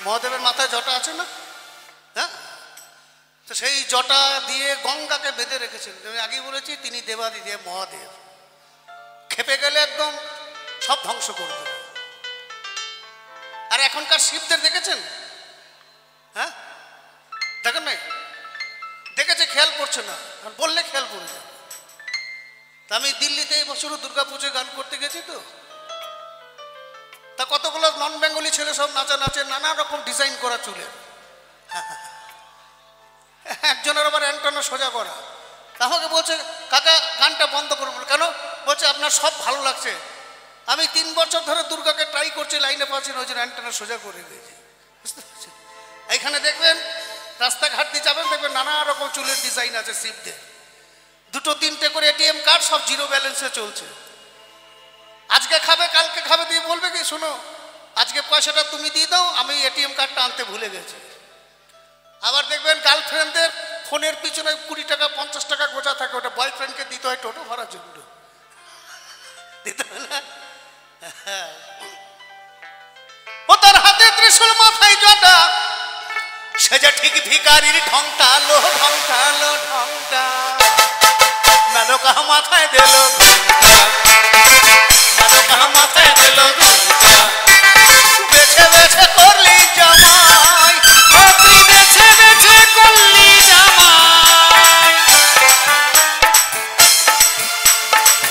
মহাদেবের মাথায় জটা আছে না? হ্যাঁ, তো সেই জটা দিয়ে গঙ্গাকে বেঁধে রেখেছেন। আমি আগেই বলেছি তিনি দেবাদিদেব মহাদেব, খেপে গেলে একদম সব ধ্বংস করে দেবে। আর এখনকার শিবদের দেখেছেন? হ্যাঁ, দেখেন নাই? দেখেছে, খেয়াল করছে না, বললে খেয়াল করে যায়। তা আমি দিল্লিতে এই বছরও দুর্গাপুজোয় গান করতে গেছি, তো তা কতগুলো নন বেঙ্গলি ছেলে সব নাচে, নানা রকম ডিজাইন করা চুলের। একজনের আবার অ্যান্টানা সোজা করা। আমাকে বলছে, কাকা গানটা বন্ধ করুন। কেন? বলছে আপনার সব ভালো লাগছে। আমি 3 বছর ধরে দুর্গাকে ট্রাই করছি, লাইনে পাচ্ছি না, ওই জন্য অ্যান্টানা সোজা করে দিয়েছি। বুঝতে পারছেন? এইখানে দেখবেন, রাস্তাঘাট দিয়ে যাবেন, দেখবেন নানা রকম চুলের ডিজাইন আছে শিবদের। 2-3টে করে এটিএম কার্ড, সব জিরো ব্যালেন্সে চলছে। আজকে খাবে, কালকে খাবে, দিয়ে বলবে কি, শোনো আজকে পয়সাটা তুমি দিয়ে দাও, আমি এটিএম কার্ডটা আনতে ভুলে গেছি। আবার দেখবেন গার্লফ্রেন্ডদের ফোনের পিছনে 20 টাকা 50 টাকা গোছা থাকে, ওটা বয়ফ্রেন্ডকে দিতে হয় টোটো ভাড়ার জন্য, দিতে হয় না? ও তার হাতে ত্রিশূল, মাথায় জটা, সে যে ঠিক ভিখারির ঢংটালো ঢংটালো ঢংটা। মেনকা মাথায় দিল, মেনকা মাথায় দিল, বেছে বেছে করলি জামাই,
তুই বেছে বেছে করলি জামাই।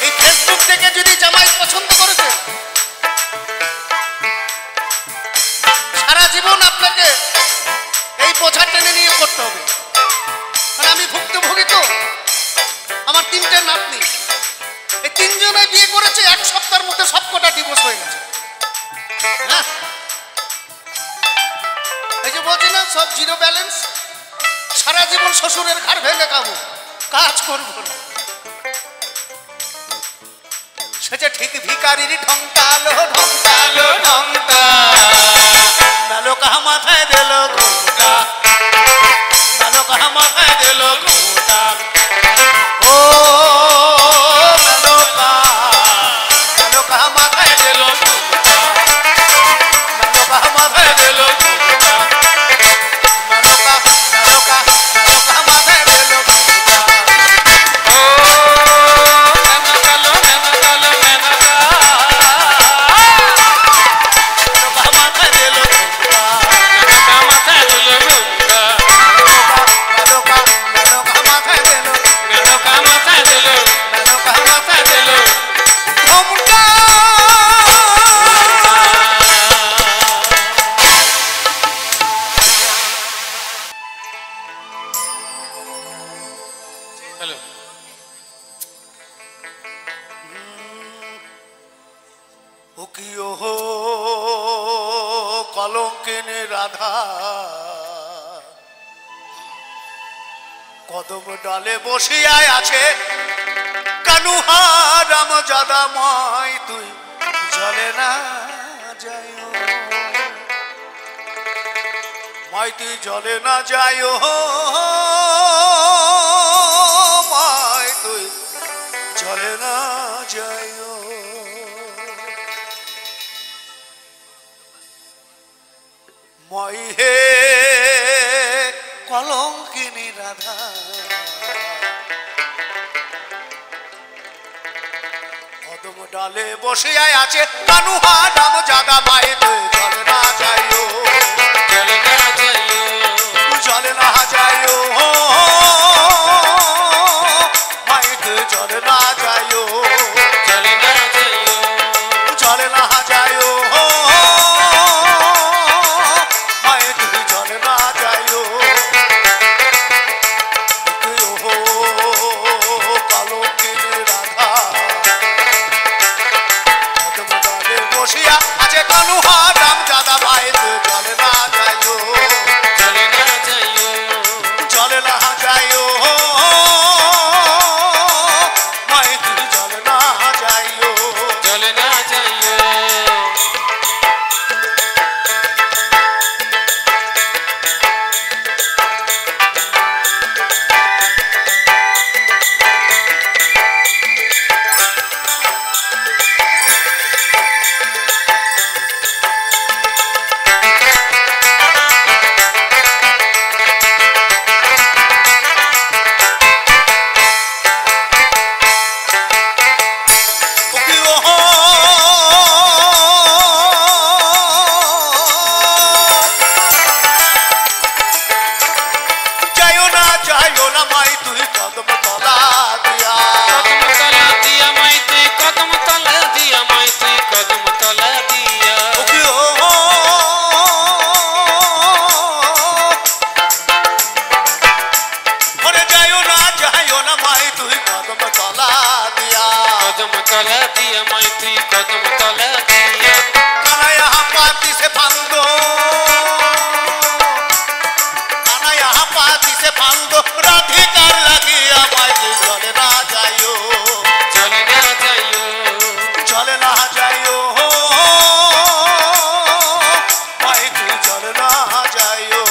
এই ফেসবুক থেকে যদি জামাই পছন্দ করেছে, সারা জীবন আপনাকে এই বোঝা টেনে নিয়ে করতে হবে। মানে আমি ভুক্তভোগী, তো আমার 3টে নাতনি, এই 3 জনে বিয়ে করেছে, 1 সপ্তাহের মধ্যে সবকটা ডিভোর্স হয়ে গেছে। হ্যাঁ, এই যে বলছি না, সব জিরো ব্যালেন্স। সারা জীবন শ্বশুরের ঘাড় ভেঙে খাবো, কাজ করবো না। সে যে ঠিক ভিখারির ঢংটালো ঢংটালো ঢংটা। মেনকা মাথায় দিল ঘোটা, মেনকা মাথায় দিল ঘোটা। ও মেনকা, মেনকা মাথায় দিল ঘোটা, মেনকা মাথায় দিল ঘোটা। মেনকা, মেনকা, মেনকা মাথায় দিল ঘোটা।
ও মেনকালো মেনকালো মেনকা,
মেনকা মাথায় দিল ঘোটা।
মেনকা মাথায় দিল ঘোমটা,
মেনকা, মেনকা মাথায় দিল,
মেনকা মাথায় দিল
মেনকা মাথায় দিল ঘোমটা।
হ্যালো।
উকিও হো কলঙ্কিনী রাধা, কদম ডালে বসিয়ায় আছে কানুহা রাম জাদাময়, তুই জলে না যাইও, মাই তুই জলে না যাইও, মাই তুই জলে না যাইও। মই হে কলঙ্কিনী রাধা, কদম ডালে বসিয়ায় আছে কানুহা রাম জাদাময়, তুই জলে না যাইও,
চলে না যাইও,
জলে না যাইও, মাই তুই জলে না যাইও,
চলে না যাইও,
জলে না যাইও, মাই তুই জলে না যাইও। তুই ও কালঙ্কিনী রাধা, কদম ডালে বসিয়া আছে কানুহা রাম জাদাময়, তুই জলে না
তলা দিয়া মাই তুই কদম তলা দিয়া
কানায়া পাতি সে ফান্দো কানায়া পাতি সে ফান্দো রাধিকার লাগিয়া মাই তুই চলে না যাইও
চলে না যাইও
চলে না যাইও মাই তুই চলে না যাইও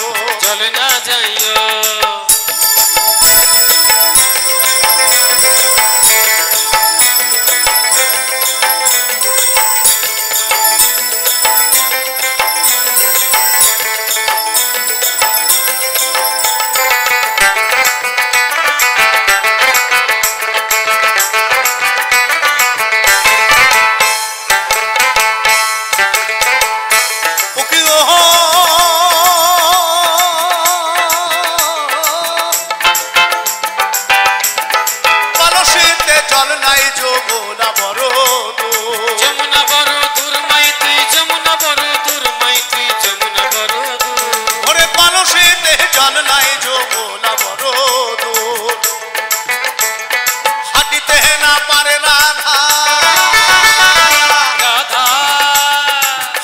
চলে না যাইও
জল নাই যমুনা বড়
যমুনা বড় দূর মাই তুই যমুনা বড় দূর মাই তুই যমুনা বড় দূর
ওরে পালসিতে জল নাই যমুনা বড় হাঁটিতে না পারে রাধা
রাধা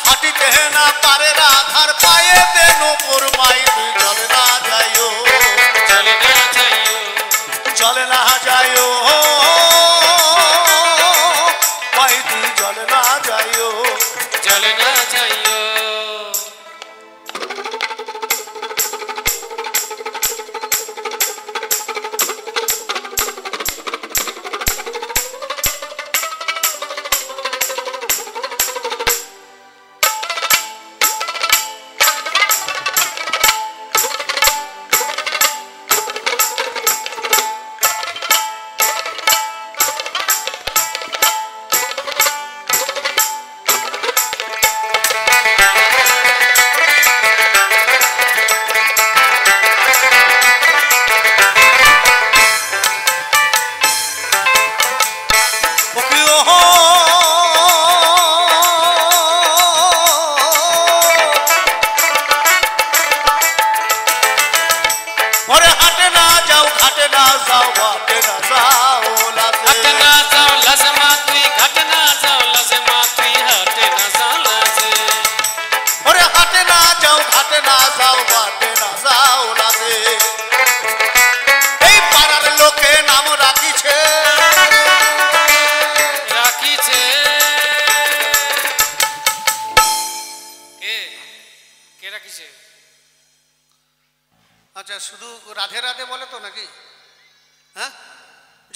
হাঁটিতে না পারে রাধার পায়ে দেন মোর মাই তুই চলে না যাইও
চলে না যাইও
চলে না যাইও মাই তুই চলে না যাইও
চলে না যাইও
আচ্ছা শুধু রাধে রাধে বলে তো নাকি? হ্যাঁ,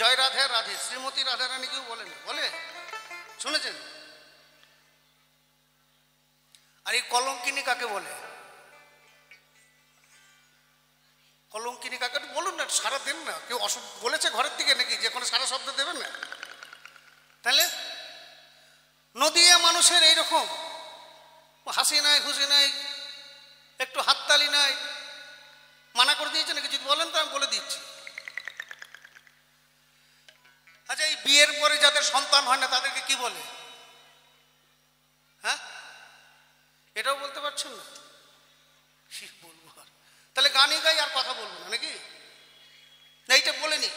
জয় রাধে রাধে শ্রীমতী রাধা রানী কেউ বলেন? বলে শুনেছেন? আর এই কলঙ্কিনী কাকে বলে? কলঙ্কিনী কাকে বলুন না, সারা দেন না। কেউ বলেছে ঘরের দিকে নাকি যে কোনো সারা শব্দ দেবেন না? তাহলে নদিয়া মানুষের এইরকম হাসি নাই খুশি নাই, একটু হাততালি নাই, মানা করে দিয়েছে নাকি? যদি বলেন তো আমি বলে দিচ্ছি। আচ্ছা, এই বিয়ের পরে যাদের সন্তান হয় না তাদেরকে কি বলে? হ্যাঁ, এটাও বলতে পারছেন না? কি বলবো আর? তাহলে গানই গাই আর কথা বলবো না নাকি? এইটা বলেনি,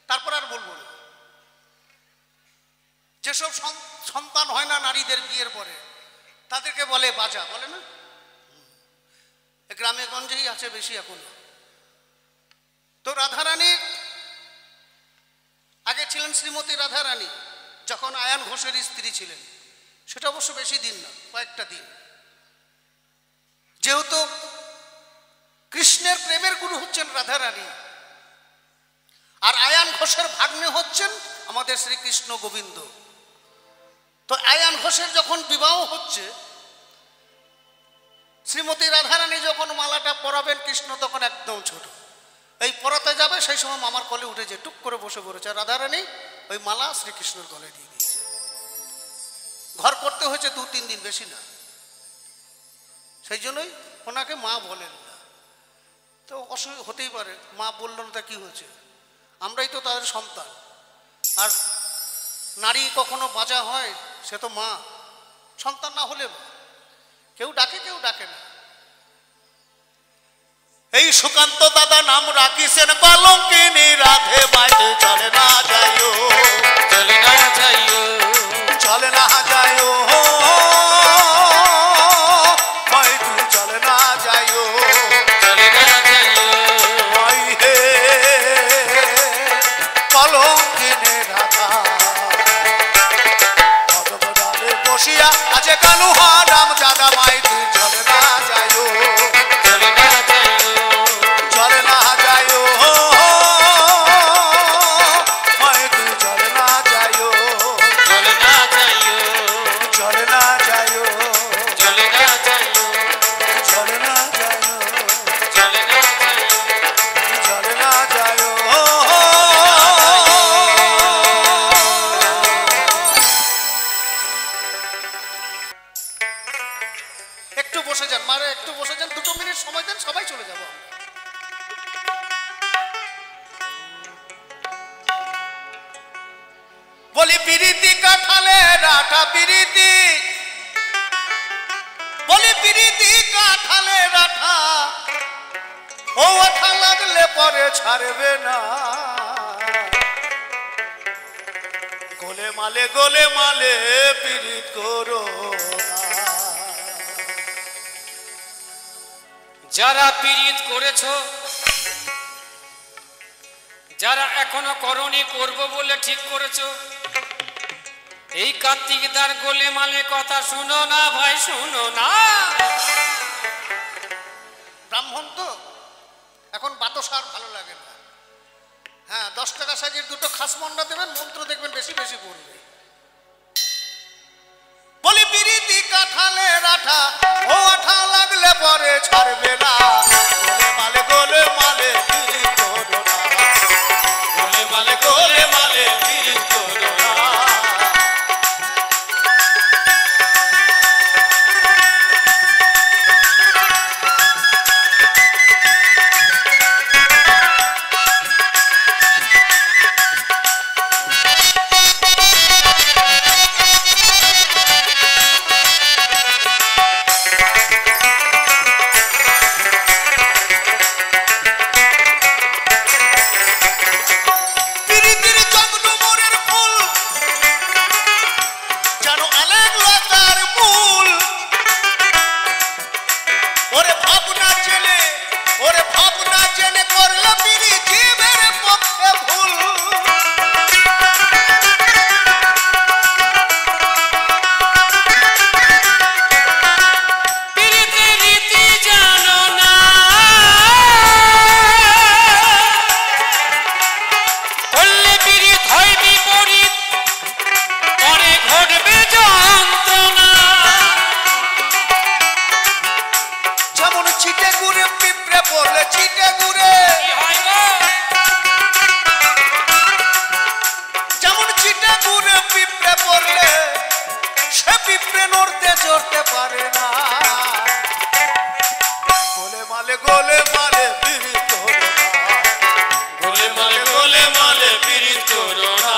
তারপর আর বলবো না। যেসব সন্তান হয় না নারীদের বিয়ের পরে তাদেরকে বলে বাজা, বলে না? গ্রামে গঞ্জেই আছে বেশি এখনো। তো রাধারানী আগে ছিলেন শ্রীমতী রাধারানী, যখন আয়ান ঘোষের স্ত্রী ছিলেন। সেটা অবশ্য বেশি দিন না, কয়েকটা দিন। যেহেতু কৃষ্ণের প্রেমের গুরু হচ্ছেন রাধারানী, আর আয়ান ঘোষের ভাগ্নে হচ্ছেন আমাদের শ্রীকৃষ্ণ গোবিন্দ। তো আয়ান ঘোষের যখন বিবাহ হচ্ছে, শ্রীমতী রাধারানী যখন মালাটা পরাবেন, কৃষ্ণ তখন একদম ছোট। এই পরাতে যাবে, সেই সময় মামার কোলে উঠে যে টুক করে বসে পড়েছে। রাধারানী ওই মালা শ্রীকৃষ্ণের গলে দিয়ে দিয়েছে। ঘর করতে হয়েছে 2-3 দিন, বেশি না। সেই জন্যই ওনাকে মা বলেন না। তো অসুবিধা হতেই পারে, মা বলল না তা কি হয়েছে? আমরাই তো তাদের সন্তান। আর নারী কখনো বাজা হয়, সে তো মা। সন্তান না হলে কেউ ডাকে, কেউ ডাকে না। এই সুকান্ত দাদা নাম রাখিছেন কলঙ্কিনী রাধে, মাঝে চলে না যাইও,
চলে না যাই
না যায় মাই তুই চলে না যায়
চলে না যাইও
মাই হে কলঙ্কিনী রাধা পদমদালে বসিয়া আছে কানু হারাম জাদা মাই তুই চলে না যায়
চলে না যাইও
চলে না যায় মাই তুই চলে না যায়
চলে না যাইও
চলে না যায়
চলে না যাইও
চলে না যায়
চলে না যাইও
চলে না যায় একটু বসে যান মারে একটু বসে যান 2 মিনিট সময় দেন সবাই চলে যাব বলি পিরিতি কাঠালে রাটা পিরিতি বলি পিরিতি কাঠালে রাঠা ও আঠা লাগলে পরে ছাড়বে না গোলে মালে পিরিত করো না
যারা পীড়িত করেছো যারা এখনো করনি করব বলে ঠিক করেছো এই কার্তিক দার গোলে মালে কথা শুনো না ভাই শুনো না
ব্রাহ্মণ তো এখন বাতসার ভালো লাগে না হ্যাঁ 10 টাকা সাইজের 2টো খাস মন্ডা দেবেন মন্ত্র দেখবেন বেশি বেশি পড়বে বলি পিরিতি কাঠালে রাঠা ও আঠা লাগলে পরে ছাড়বে না গোলে মালে পিরিত করো না গোলে মালে পিরিত করো না চড়তে পারে না গোলে মালে পিরিত করো না
গোলে মালে পীড়িত করো না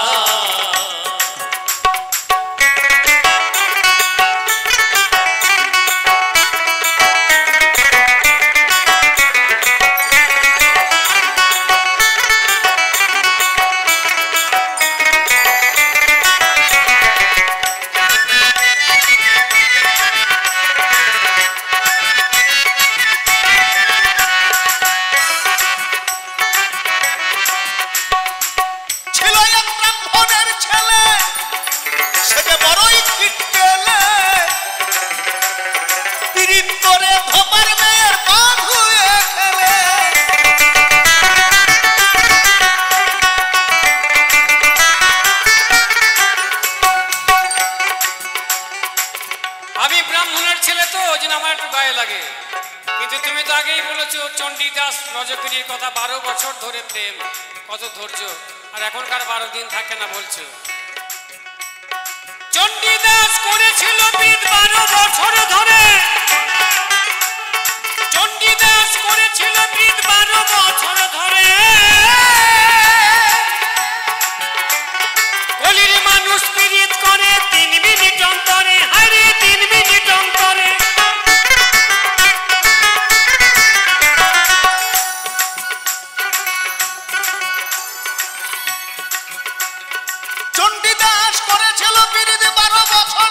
আমি ব্রাহ্মণের ছেলে তো ওই জন্য আমার একটু গায়ে লাগে কিন্তু তুমি তো আগেই বলেছো চণ্ডীদাস রজকিনীর কথা 12 বছর ধরে প্রেম কত ধৈর্য আর এখনকার 12 দিন থাকে না বলছো চণ্ডীদাস করেছিল বিদ 12 বছর ধরে চণ্ডীদাস করেছিল বিদ 12 বছর ধরে কলির মানুষ পীড়িত করে 3 মিনিট অন্তরে হারে 3 মিনিট অন্তরে
চণ্ডীদাস করেছিল পিরিতি 12 বছর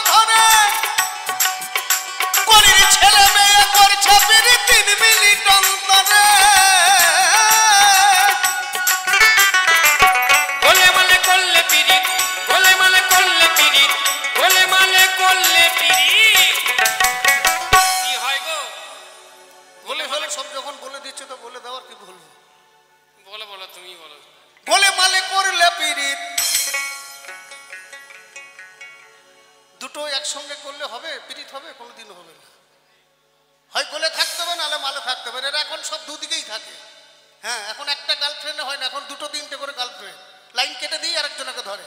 বলো, সব যখন বলে দিচ্ছে তো বলে দেওয়ার কি বলবো?
বলো বলো, তুমি বলো।
গোলে মালে করলে পিরিত, দুটো একসঙ্গে করলে হবে? পিরিত হবে? কোনোদিন হবে না। হয় গোলে থাকতে হবে, নাহলে মালে থাকতে হবে। এরা এখন সব দুদিকেই থাকে। হ্যাঁ, এখন একটা গার্লফ্রেন্ড হয় না, এখন দুটো তিনটে করে গার্লফ্রেন্ড। লাইন কেটে দিয়ে আরেকজনকে ধরে।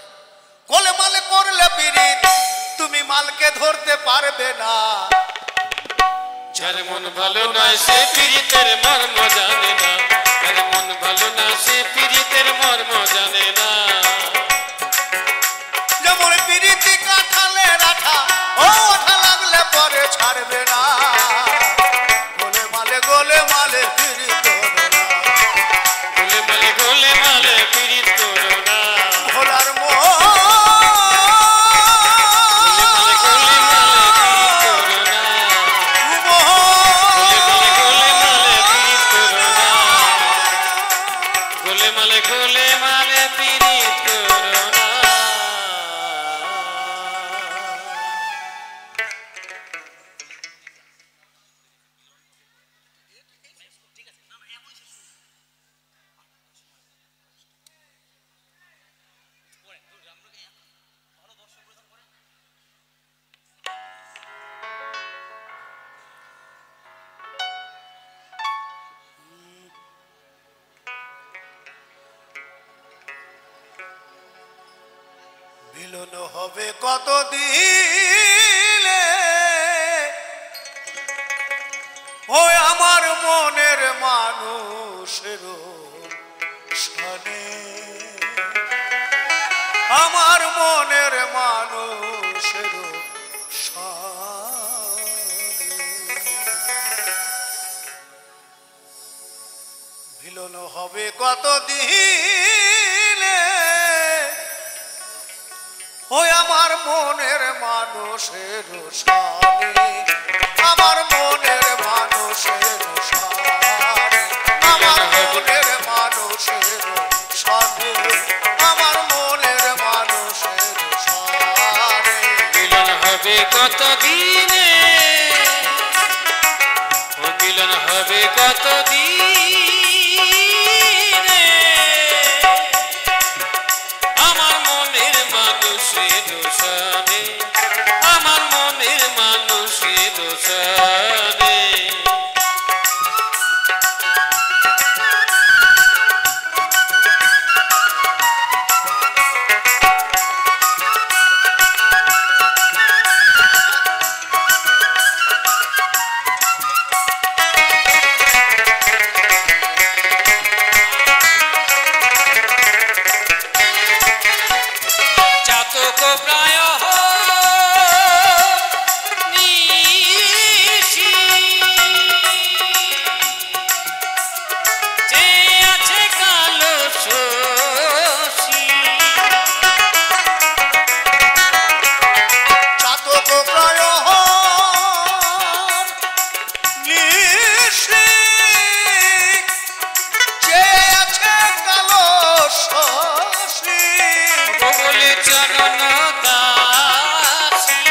গোলে মালে করলে পিরিত, তুমি মালকে ধরতে পারবে না।
যার মন ভালো নয় সে পীড়িতের মর্ম জানে না, যার মন ভালো না সে পীড়িতের মর্ম জানে না।
যেমন পিরিতি কাঁঠালের আঠা, ও আঠা লাগলে পরে ছাড়বে না। গোলে মালে পিরিত করো না,
গোলে মালে পীড়িত করো না।
ভোলার মোহ মিলন হবে কত দিলে, ও আমার মনের মানুষের সনে, আমার মনের মানুষের সনে। মিলন হবে কত দিলে, ওই আমার মনের মানুষের সামনে, আমার মনের মানুষের সামনে, আমার মনের মানুষের সামনে, আমার মনের মানুষের সামনে।
মিলন হবে কত দিনে, ও মিলন হবে কত দিনে, আমার মনের মানুষের সামনে, আমার মনের মানুষের সামনে। চাতক প্রায় নিশি, যে আছে কালো শশী,
চাতক প্রায় নিশি, যে আছে কালো শশী,
বলে চরণ দাসী,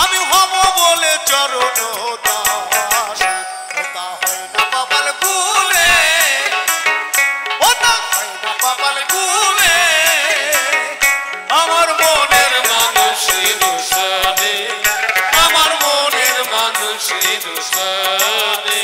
আমি হব বলে চরণ দাসী। ওটা হয় না কপাল গুলে, ওটা হয় না কপাল গুলে, আমার মনের
মানুষের সামনে, আমার মনের মানুষের সামনে।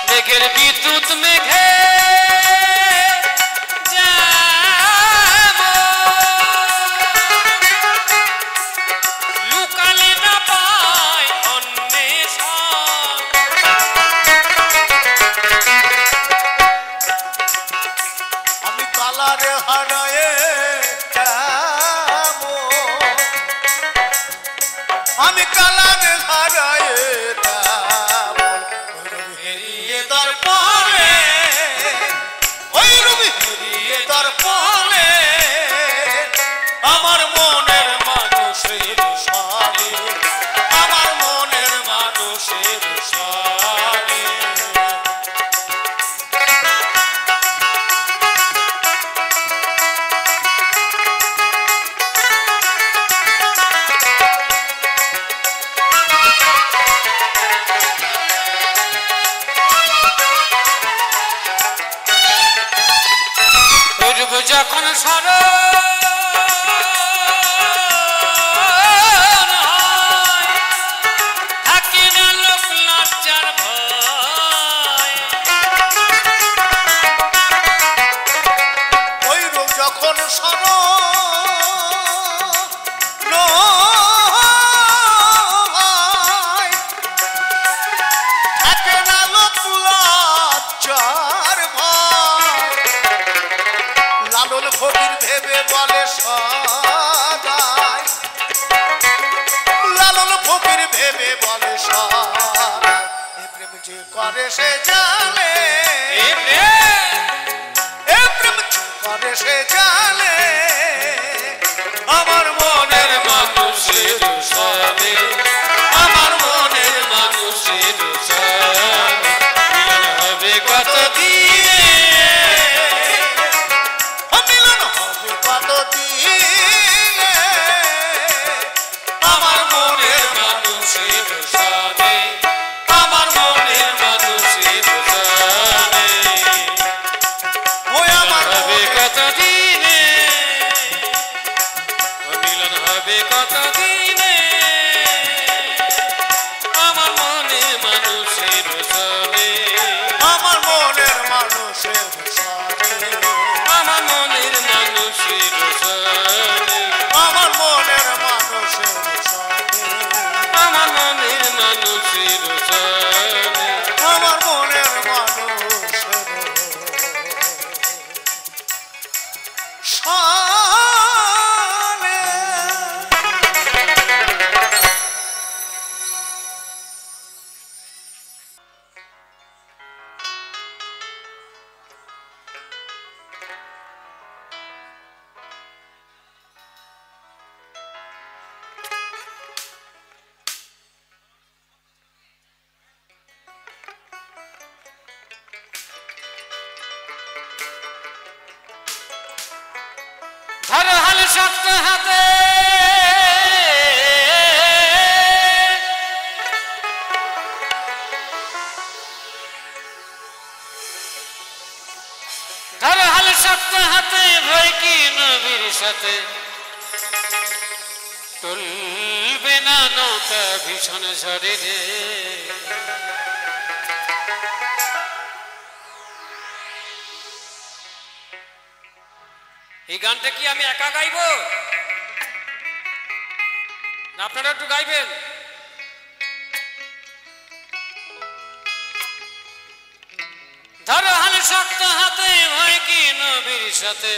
মেঘের বিদ্যুৎ মেঘে লুকালে না পায় অন্বেষণ,
আমি কালারে হারায়ে যাবো, আমি কালারে হারায়ে যাবো, হেরিয়ে দর্পণে, ওই রবি হেরিয়ে দর্পণে, আমার মনের মানুষের সামনে, আমার মনের মানুষের
সানে।
যখন সরো থাকি না লোক লজ্জার ভয়,
ওই রোগ যখন সরো থাকে না লোক লজ্জার ভয়। লালন ফকির ভেবে বলে সদাই, লালন ফকির ভেবে বলে সদাই, এ প্রেম যে করে সে জানে, এ প্রেম যে করে সে জানে। আমার মনের মানুষের সাথে, আমার মনের মানুষের সাথে মিলন হবে কতদিনে, মিলন হবে কতদিনে। আমার মনের মানুষের সাথে, আমার মনের মানুষের সাথে ওই আমার হবে কতদিনে, মিলন হবে কতদিনে। আমার মনের মানুষের সাথে, আমার মনের মানুষের সাথে, আমার মনের মানুষের সাথে, আমার মনের মানুষের সাথে, আমার মনের মানুষের সাথে, আমার মনের মানুষের সাথে।
ধরো হাল শক্ত হাতে ধরো হাল শক্ত হাতে ভয় কি নবীর সাথে তুলবে না নৌকা ভীষণ ঝড়ে রে। এই গানটা কি আমি একা গাইব না আপনারা একটু গাইবেন? ধরো হাল শক্ত হাতে ভয় কি নবীর সাথে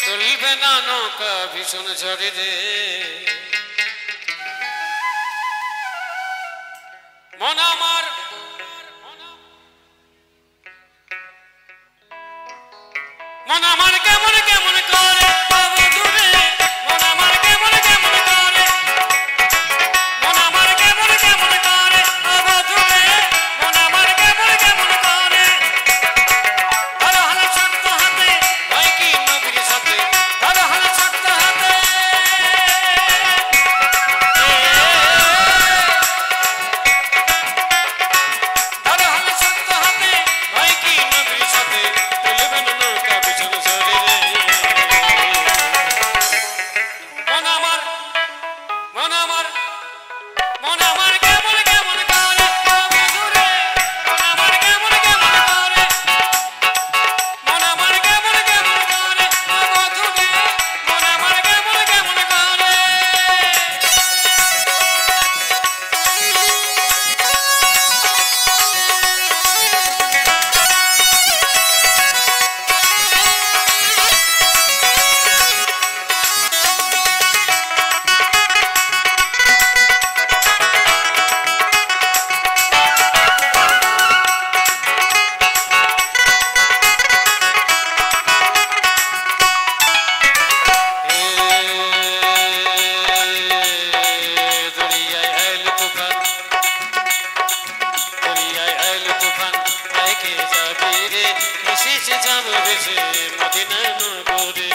তুলবে না নৌকা ভীষণ ঝড়ে রে। মন আমার মন আমার কেমন কেমন করে পাবো দূরে, মন আমার কেমন কেমন করে, মন আমার কেমন কেমন করে পাবো দূরে, মন আমার কেমন কেমন করে। ধরো হাল শক্ত হাতে ভয় কি নবীর সাথে, ধরো হাল শক্ত হাতে শেষে যাব দেশে মদিনা নগরে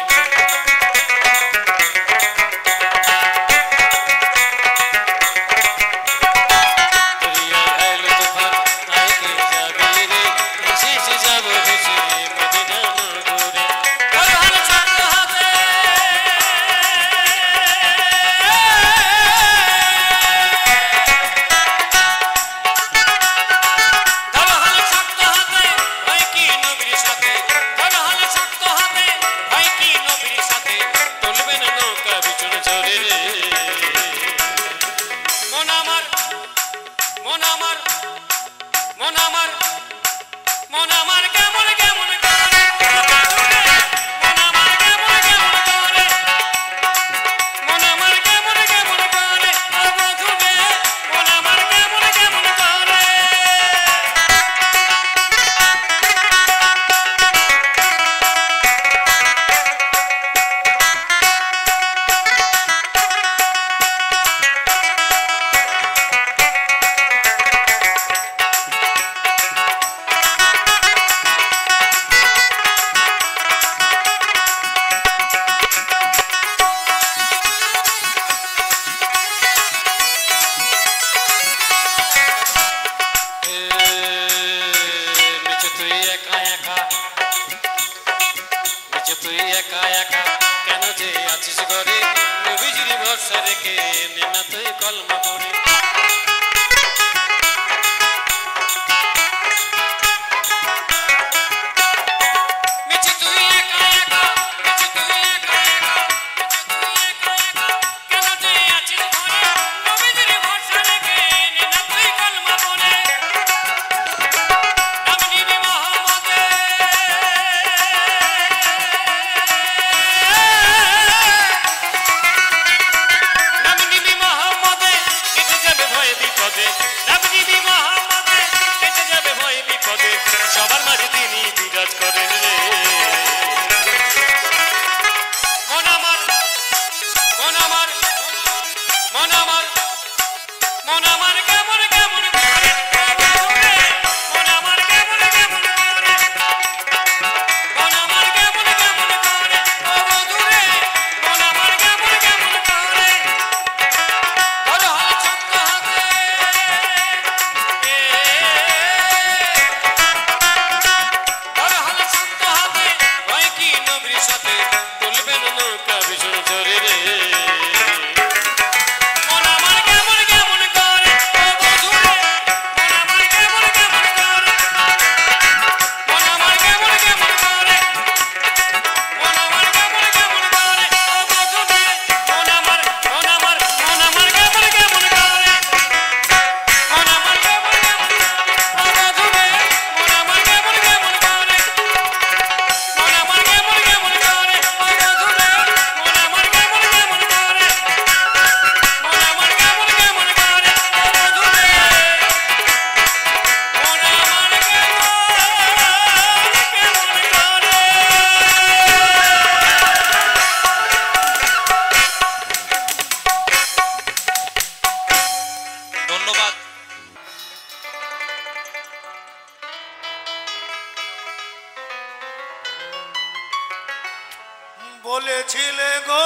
বলেছিলে গো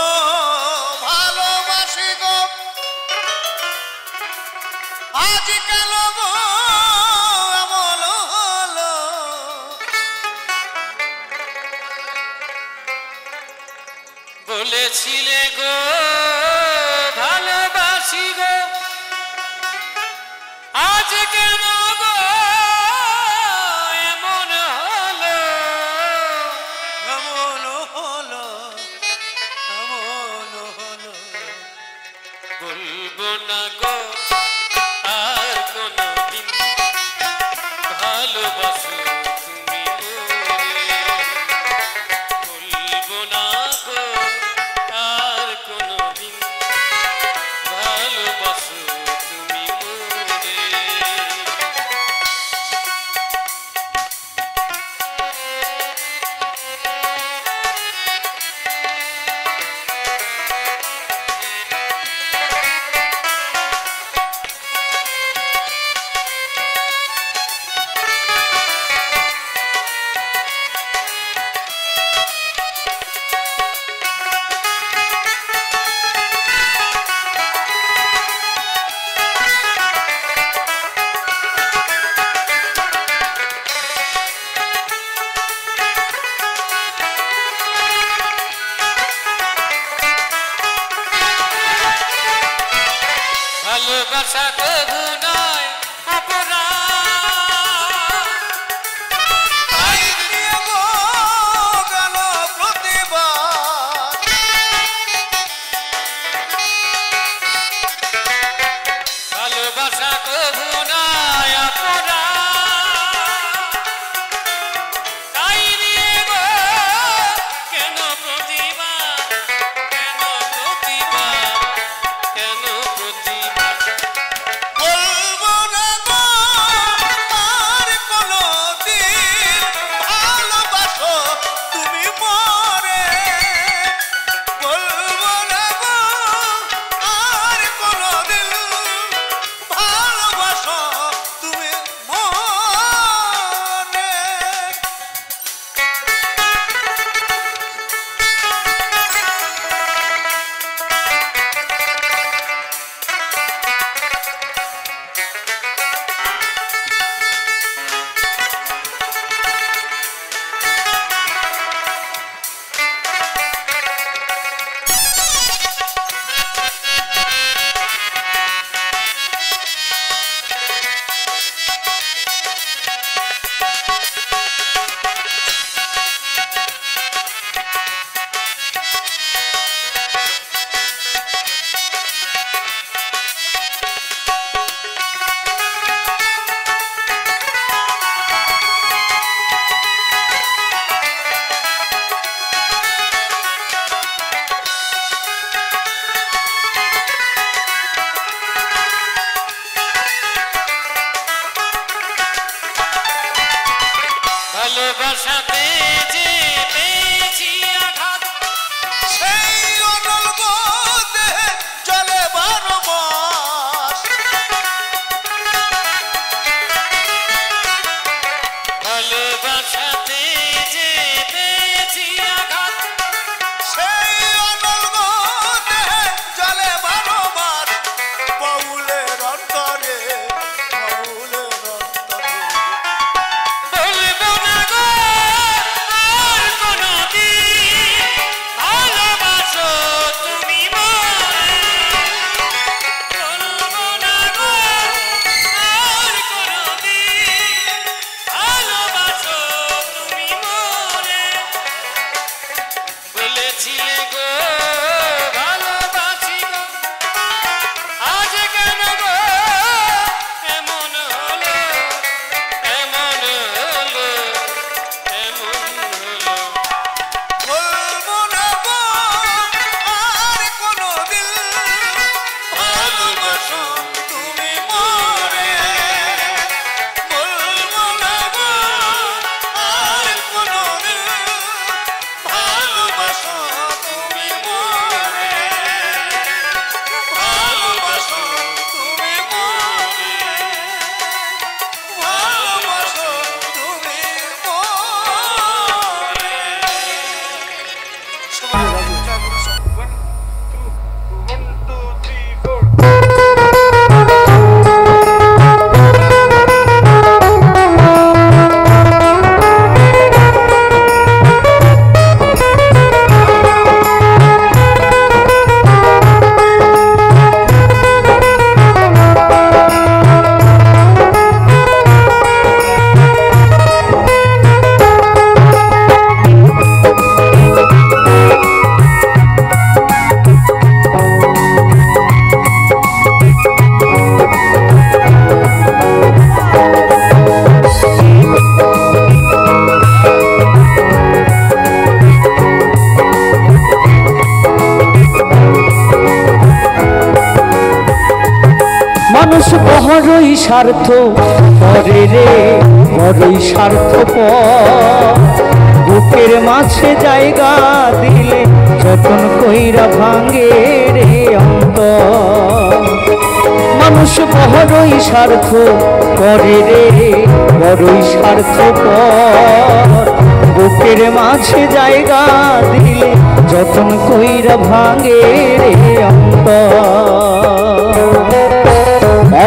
ভালোবাসি গো আজ কেন গো এমন হলো
বলেছিলে গো ভালোবাসি গো আজ কেন গো এমন হলো
এমন হলো এমন হলো
বলবো না গো আর কোনদিন ভালোবাসো তুমি মোরে বলবো না গো আর কোনদিন ভালোবাসো তুমি মোরে ভালোবাসাতে যে পেয়েছি আঘাত
সেই অনল দেহে চলে 12 মাস।
ভালোবাসাতে যে পেয়েছি আঘাত
সেই অনল দেহে চলে 12 মাস। বাউলের অন্তরে বাউলের অন্তরে
বলবো না গো আর কোনদিন ভালোবাসো তুমি মোরে বলবো না গো আর কোনদিন ভালোবাসো তুমি মোরে বলেছিলে গো ভালোবাসি গো আজ কেন গো এমন হলো এমন হলো এমন হলো
বলবো না গো আর কোনদিন ভালোবাসো তুমি মোরে। বলবো না গো আর কোনদিন ভালোবাসো তুমি মোরে। ভালোবাসো তুমি মোরে। ভালোবাসো তুমি
মানুষ বড়ই স্বার্থ করে রে, বড়ই স্বার্থপর। বুকের মাঝে জায়গা দিলে যতন কইরা ভাঙে রে অন্তর। মানুষ বড়ই স্বার্থ করে রে, বড়ই স্বার্থপর। বুকের মাঝে জায়গা দিলে যতন কইরা ভাঙে রে অন্তর।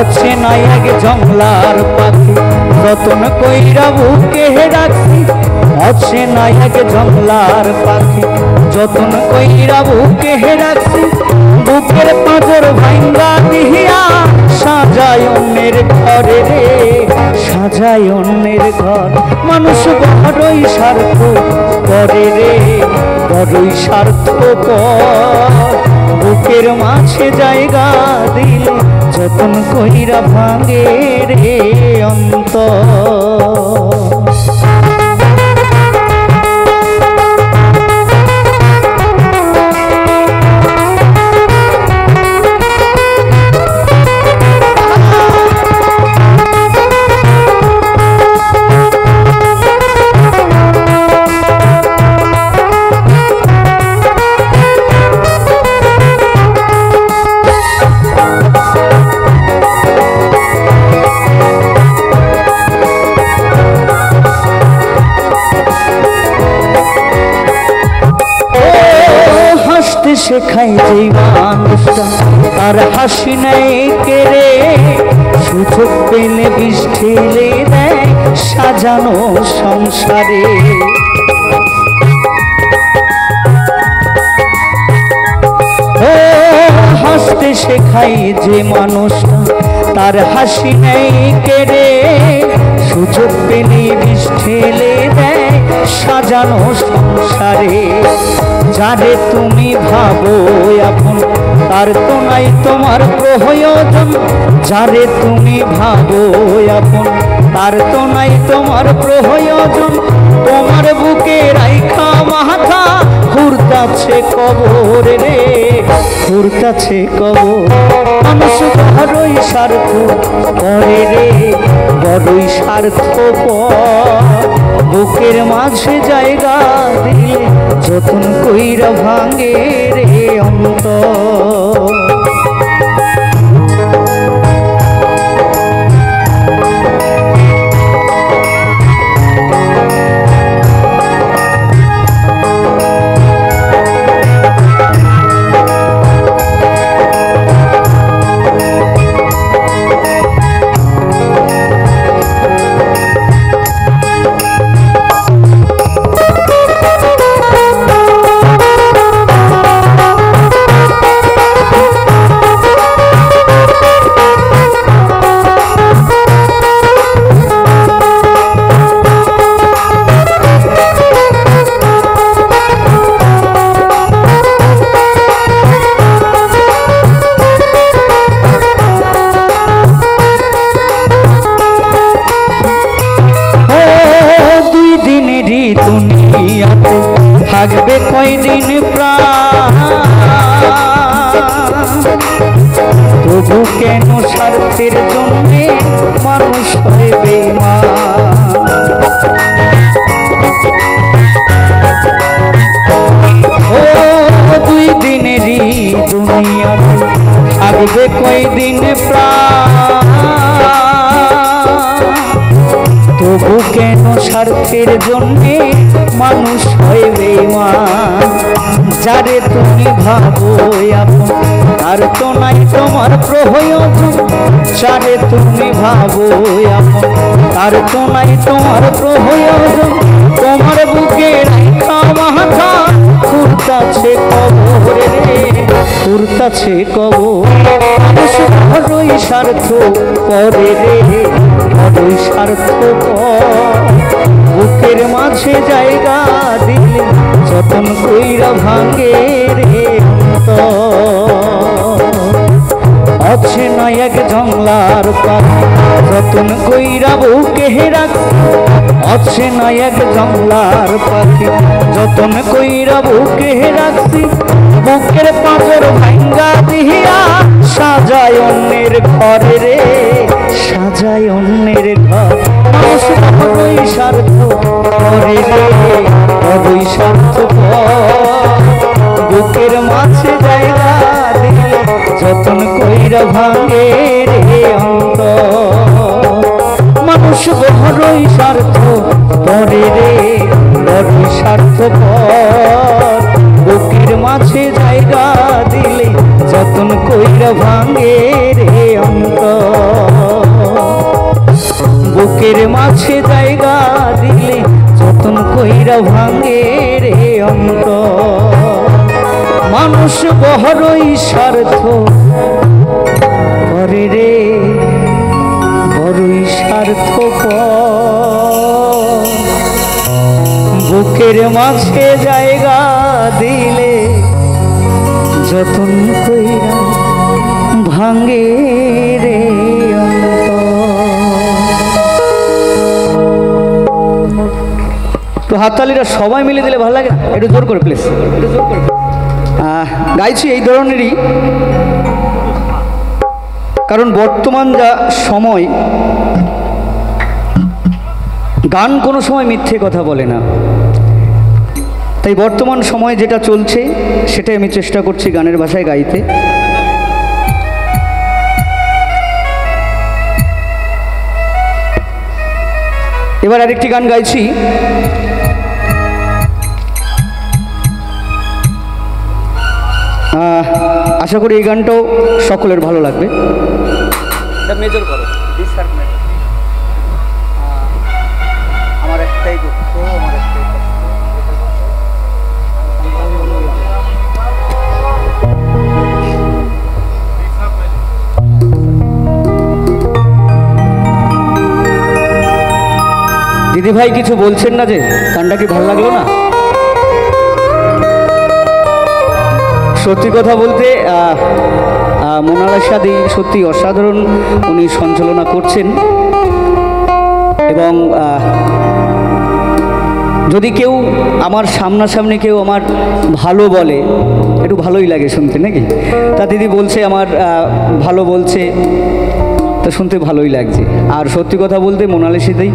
আছে নাই আগে জংলার পাখি যতন কইরা বুকে রাখছি। আছে নাই আগে জংলার পাখি যতন কইরা বুকে রাখছি। বুকের পাঁজর ভাঙ্গা দিহিয়া সাজায় অন্যের ঘরে রে, সাজায় অন্যের ঘর। মানুষ বড়ই স্বার্থ করে রে, বড়ই স্বার্থপর। বুকের মাঝে জায়গা দিলে যতন কইরা ভাঙে রে অন্তর। শেখাই যেই মানুষটা তার হাসি নাই কেড়ে, সুযোগ পেলে বিষ ঢেলে দেয় সাজানো সংসারে। ও হাসতে শেখাই যে মানুষটা তার হাসি নাই কেড়ে, সুযোগ পেলে বিষ ঢেলে দেয় সাজানো সংসারে। যারে তুমি ভাবো আপন তার তো নাই তোমার প্রয়োজন। যারে তুমি ভাবো আপন তার তো নাই তোমার প্রয়োজন। তোমার বুকে রাইখা মাথা ঘুরতাছে কবর রে, ঘুরতাছে কবর। মানুষ বড়ই স্বার্থ করে রে, বড়ই স্বার্থপর। বুকের মাঝে জায়গা দিলে যতন কইরা ভাঙে রে অন্তর। দুনিয়াতে থাকবে কয়দিন প্রাণ, তবু কেন স্বার্থের জন্যে মানুষ হয় বেঈমান। ও দুই দিনেরই দুনিয়াতে থাকবে কয়দিন প্রাণ, তবু কেন স্বার্থের জন্যে মানুষ হয় বেঈমান। যারে তুমি ভাবো আপন তার তো নাই তোমার প্রয়োজন, যারে তুমি ভাবো আপন তার তো নাই তোমার প্রয়োজন। তোমার বুকে রাখা মাথা ঘুরতাছে কবরে রে, ঘুরতাছে কবর। মানুষ বড়ই স্বার্থ করে রে, বড়ই স্বার্থ বুকের মাঝে জায়গা দিলে যতন কইরা ভাঙে রে অন্তর। আছে না এক জংলার পাখি যতন কইরা বুকে রাখ, আছে না এক জংলার পাখি যতন কইরা বুকে রাখছি। বুকের পাঁজর ভাঙ্গা দিহিয়া সাজায় অন্যের ঘরে রে, সাজায় অন্যের ঘর। মানুষ বড়ই স্বার্থ করে রে, বড়ই স্বার্থ বুকের মাঝে জায়গা দিলে যতন কইরা ভাঙে রে অন্তর। মানুষ বড়ই স্বার্থ করে রে, বড়ই স্বার্থ বুকের মাঝে জায়গা দিলে যতন কইরা ভাঙে রে অন্তর। বুকের মাঝে জায়গা দিলে যতন কইরা ভাঙে রে অন্তর। মানুষ বড়ই স্বার্থ করে রে, বড়ই স্বার্থ বুকের মাঝে জায়গা দিলে যতন কইরা ভাঙে রে তো হাততালিরা সবাই মিলে দিলে ভালো লাগে না? একটু জোর করে প্লিজ। গাইছি এই ধরনেরই, কারণ বর্তমান যা সময়, গান কোনো সময় মিথ্যে কথা বলে না। তাই বর্তমান সময় যেটা চলছে সেটাই আমি চেষ্টা করছি গানের ভাষায় গাইতে। এবার আরেকটি গান গাইছি, আশা করি এই গানটাও সকলের ভালো লাগবে। মেজর করো, আমার একটাই দুঃখ, আমার একটাই দিদি ভাই কিছু বলছেন না যে? গানটা কি ভালো লাগলো না? সত্যি কথা বলতে মোনালিসা দি সত্যি অসাধারণ উনি সঞ্চালনা করছেন। এবং যদি কেউ আমার সামনাসামনি কেউ আমার ভালো বলে একটু ভালোই লাগে শুনতে নাকি? তা দিদি বলছে আমার ভালো বলছে, তো শুনতে ভালোই লাগছে। আর সত্যি কথা বলতে মোনালিসিতেই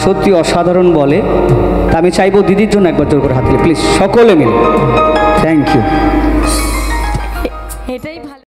সত্যি অসাধারণ বলে। তা আমি চাইবো দিদির জন্য একবার জোর করে হাত তুলে প্লিজ সকলে মিলে। Thank you.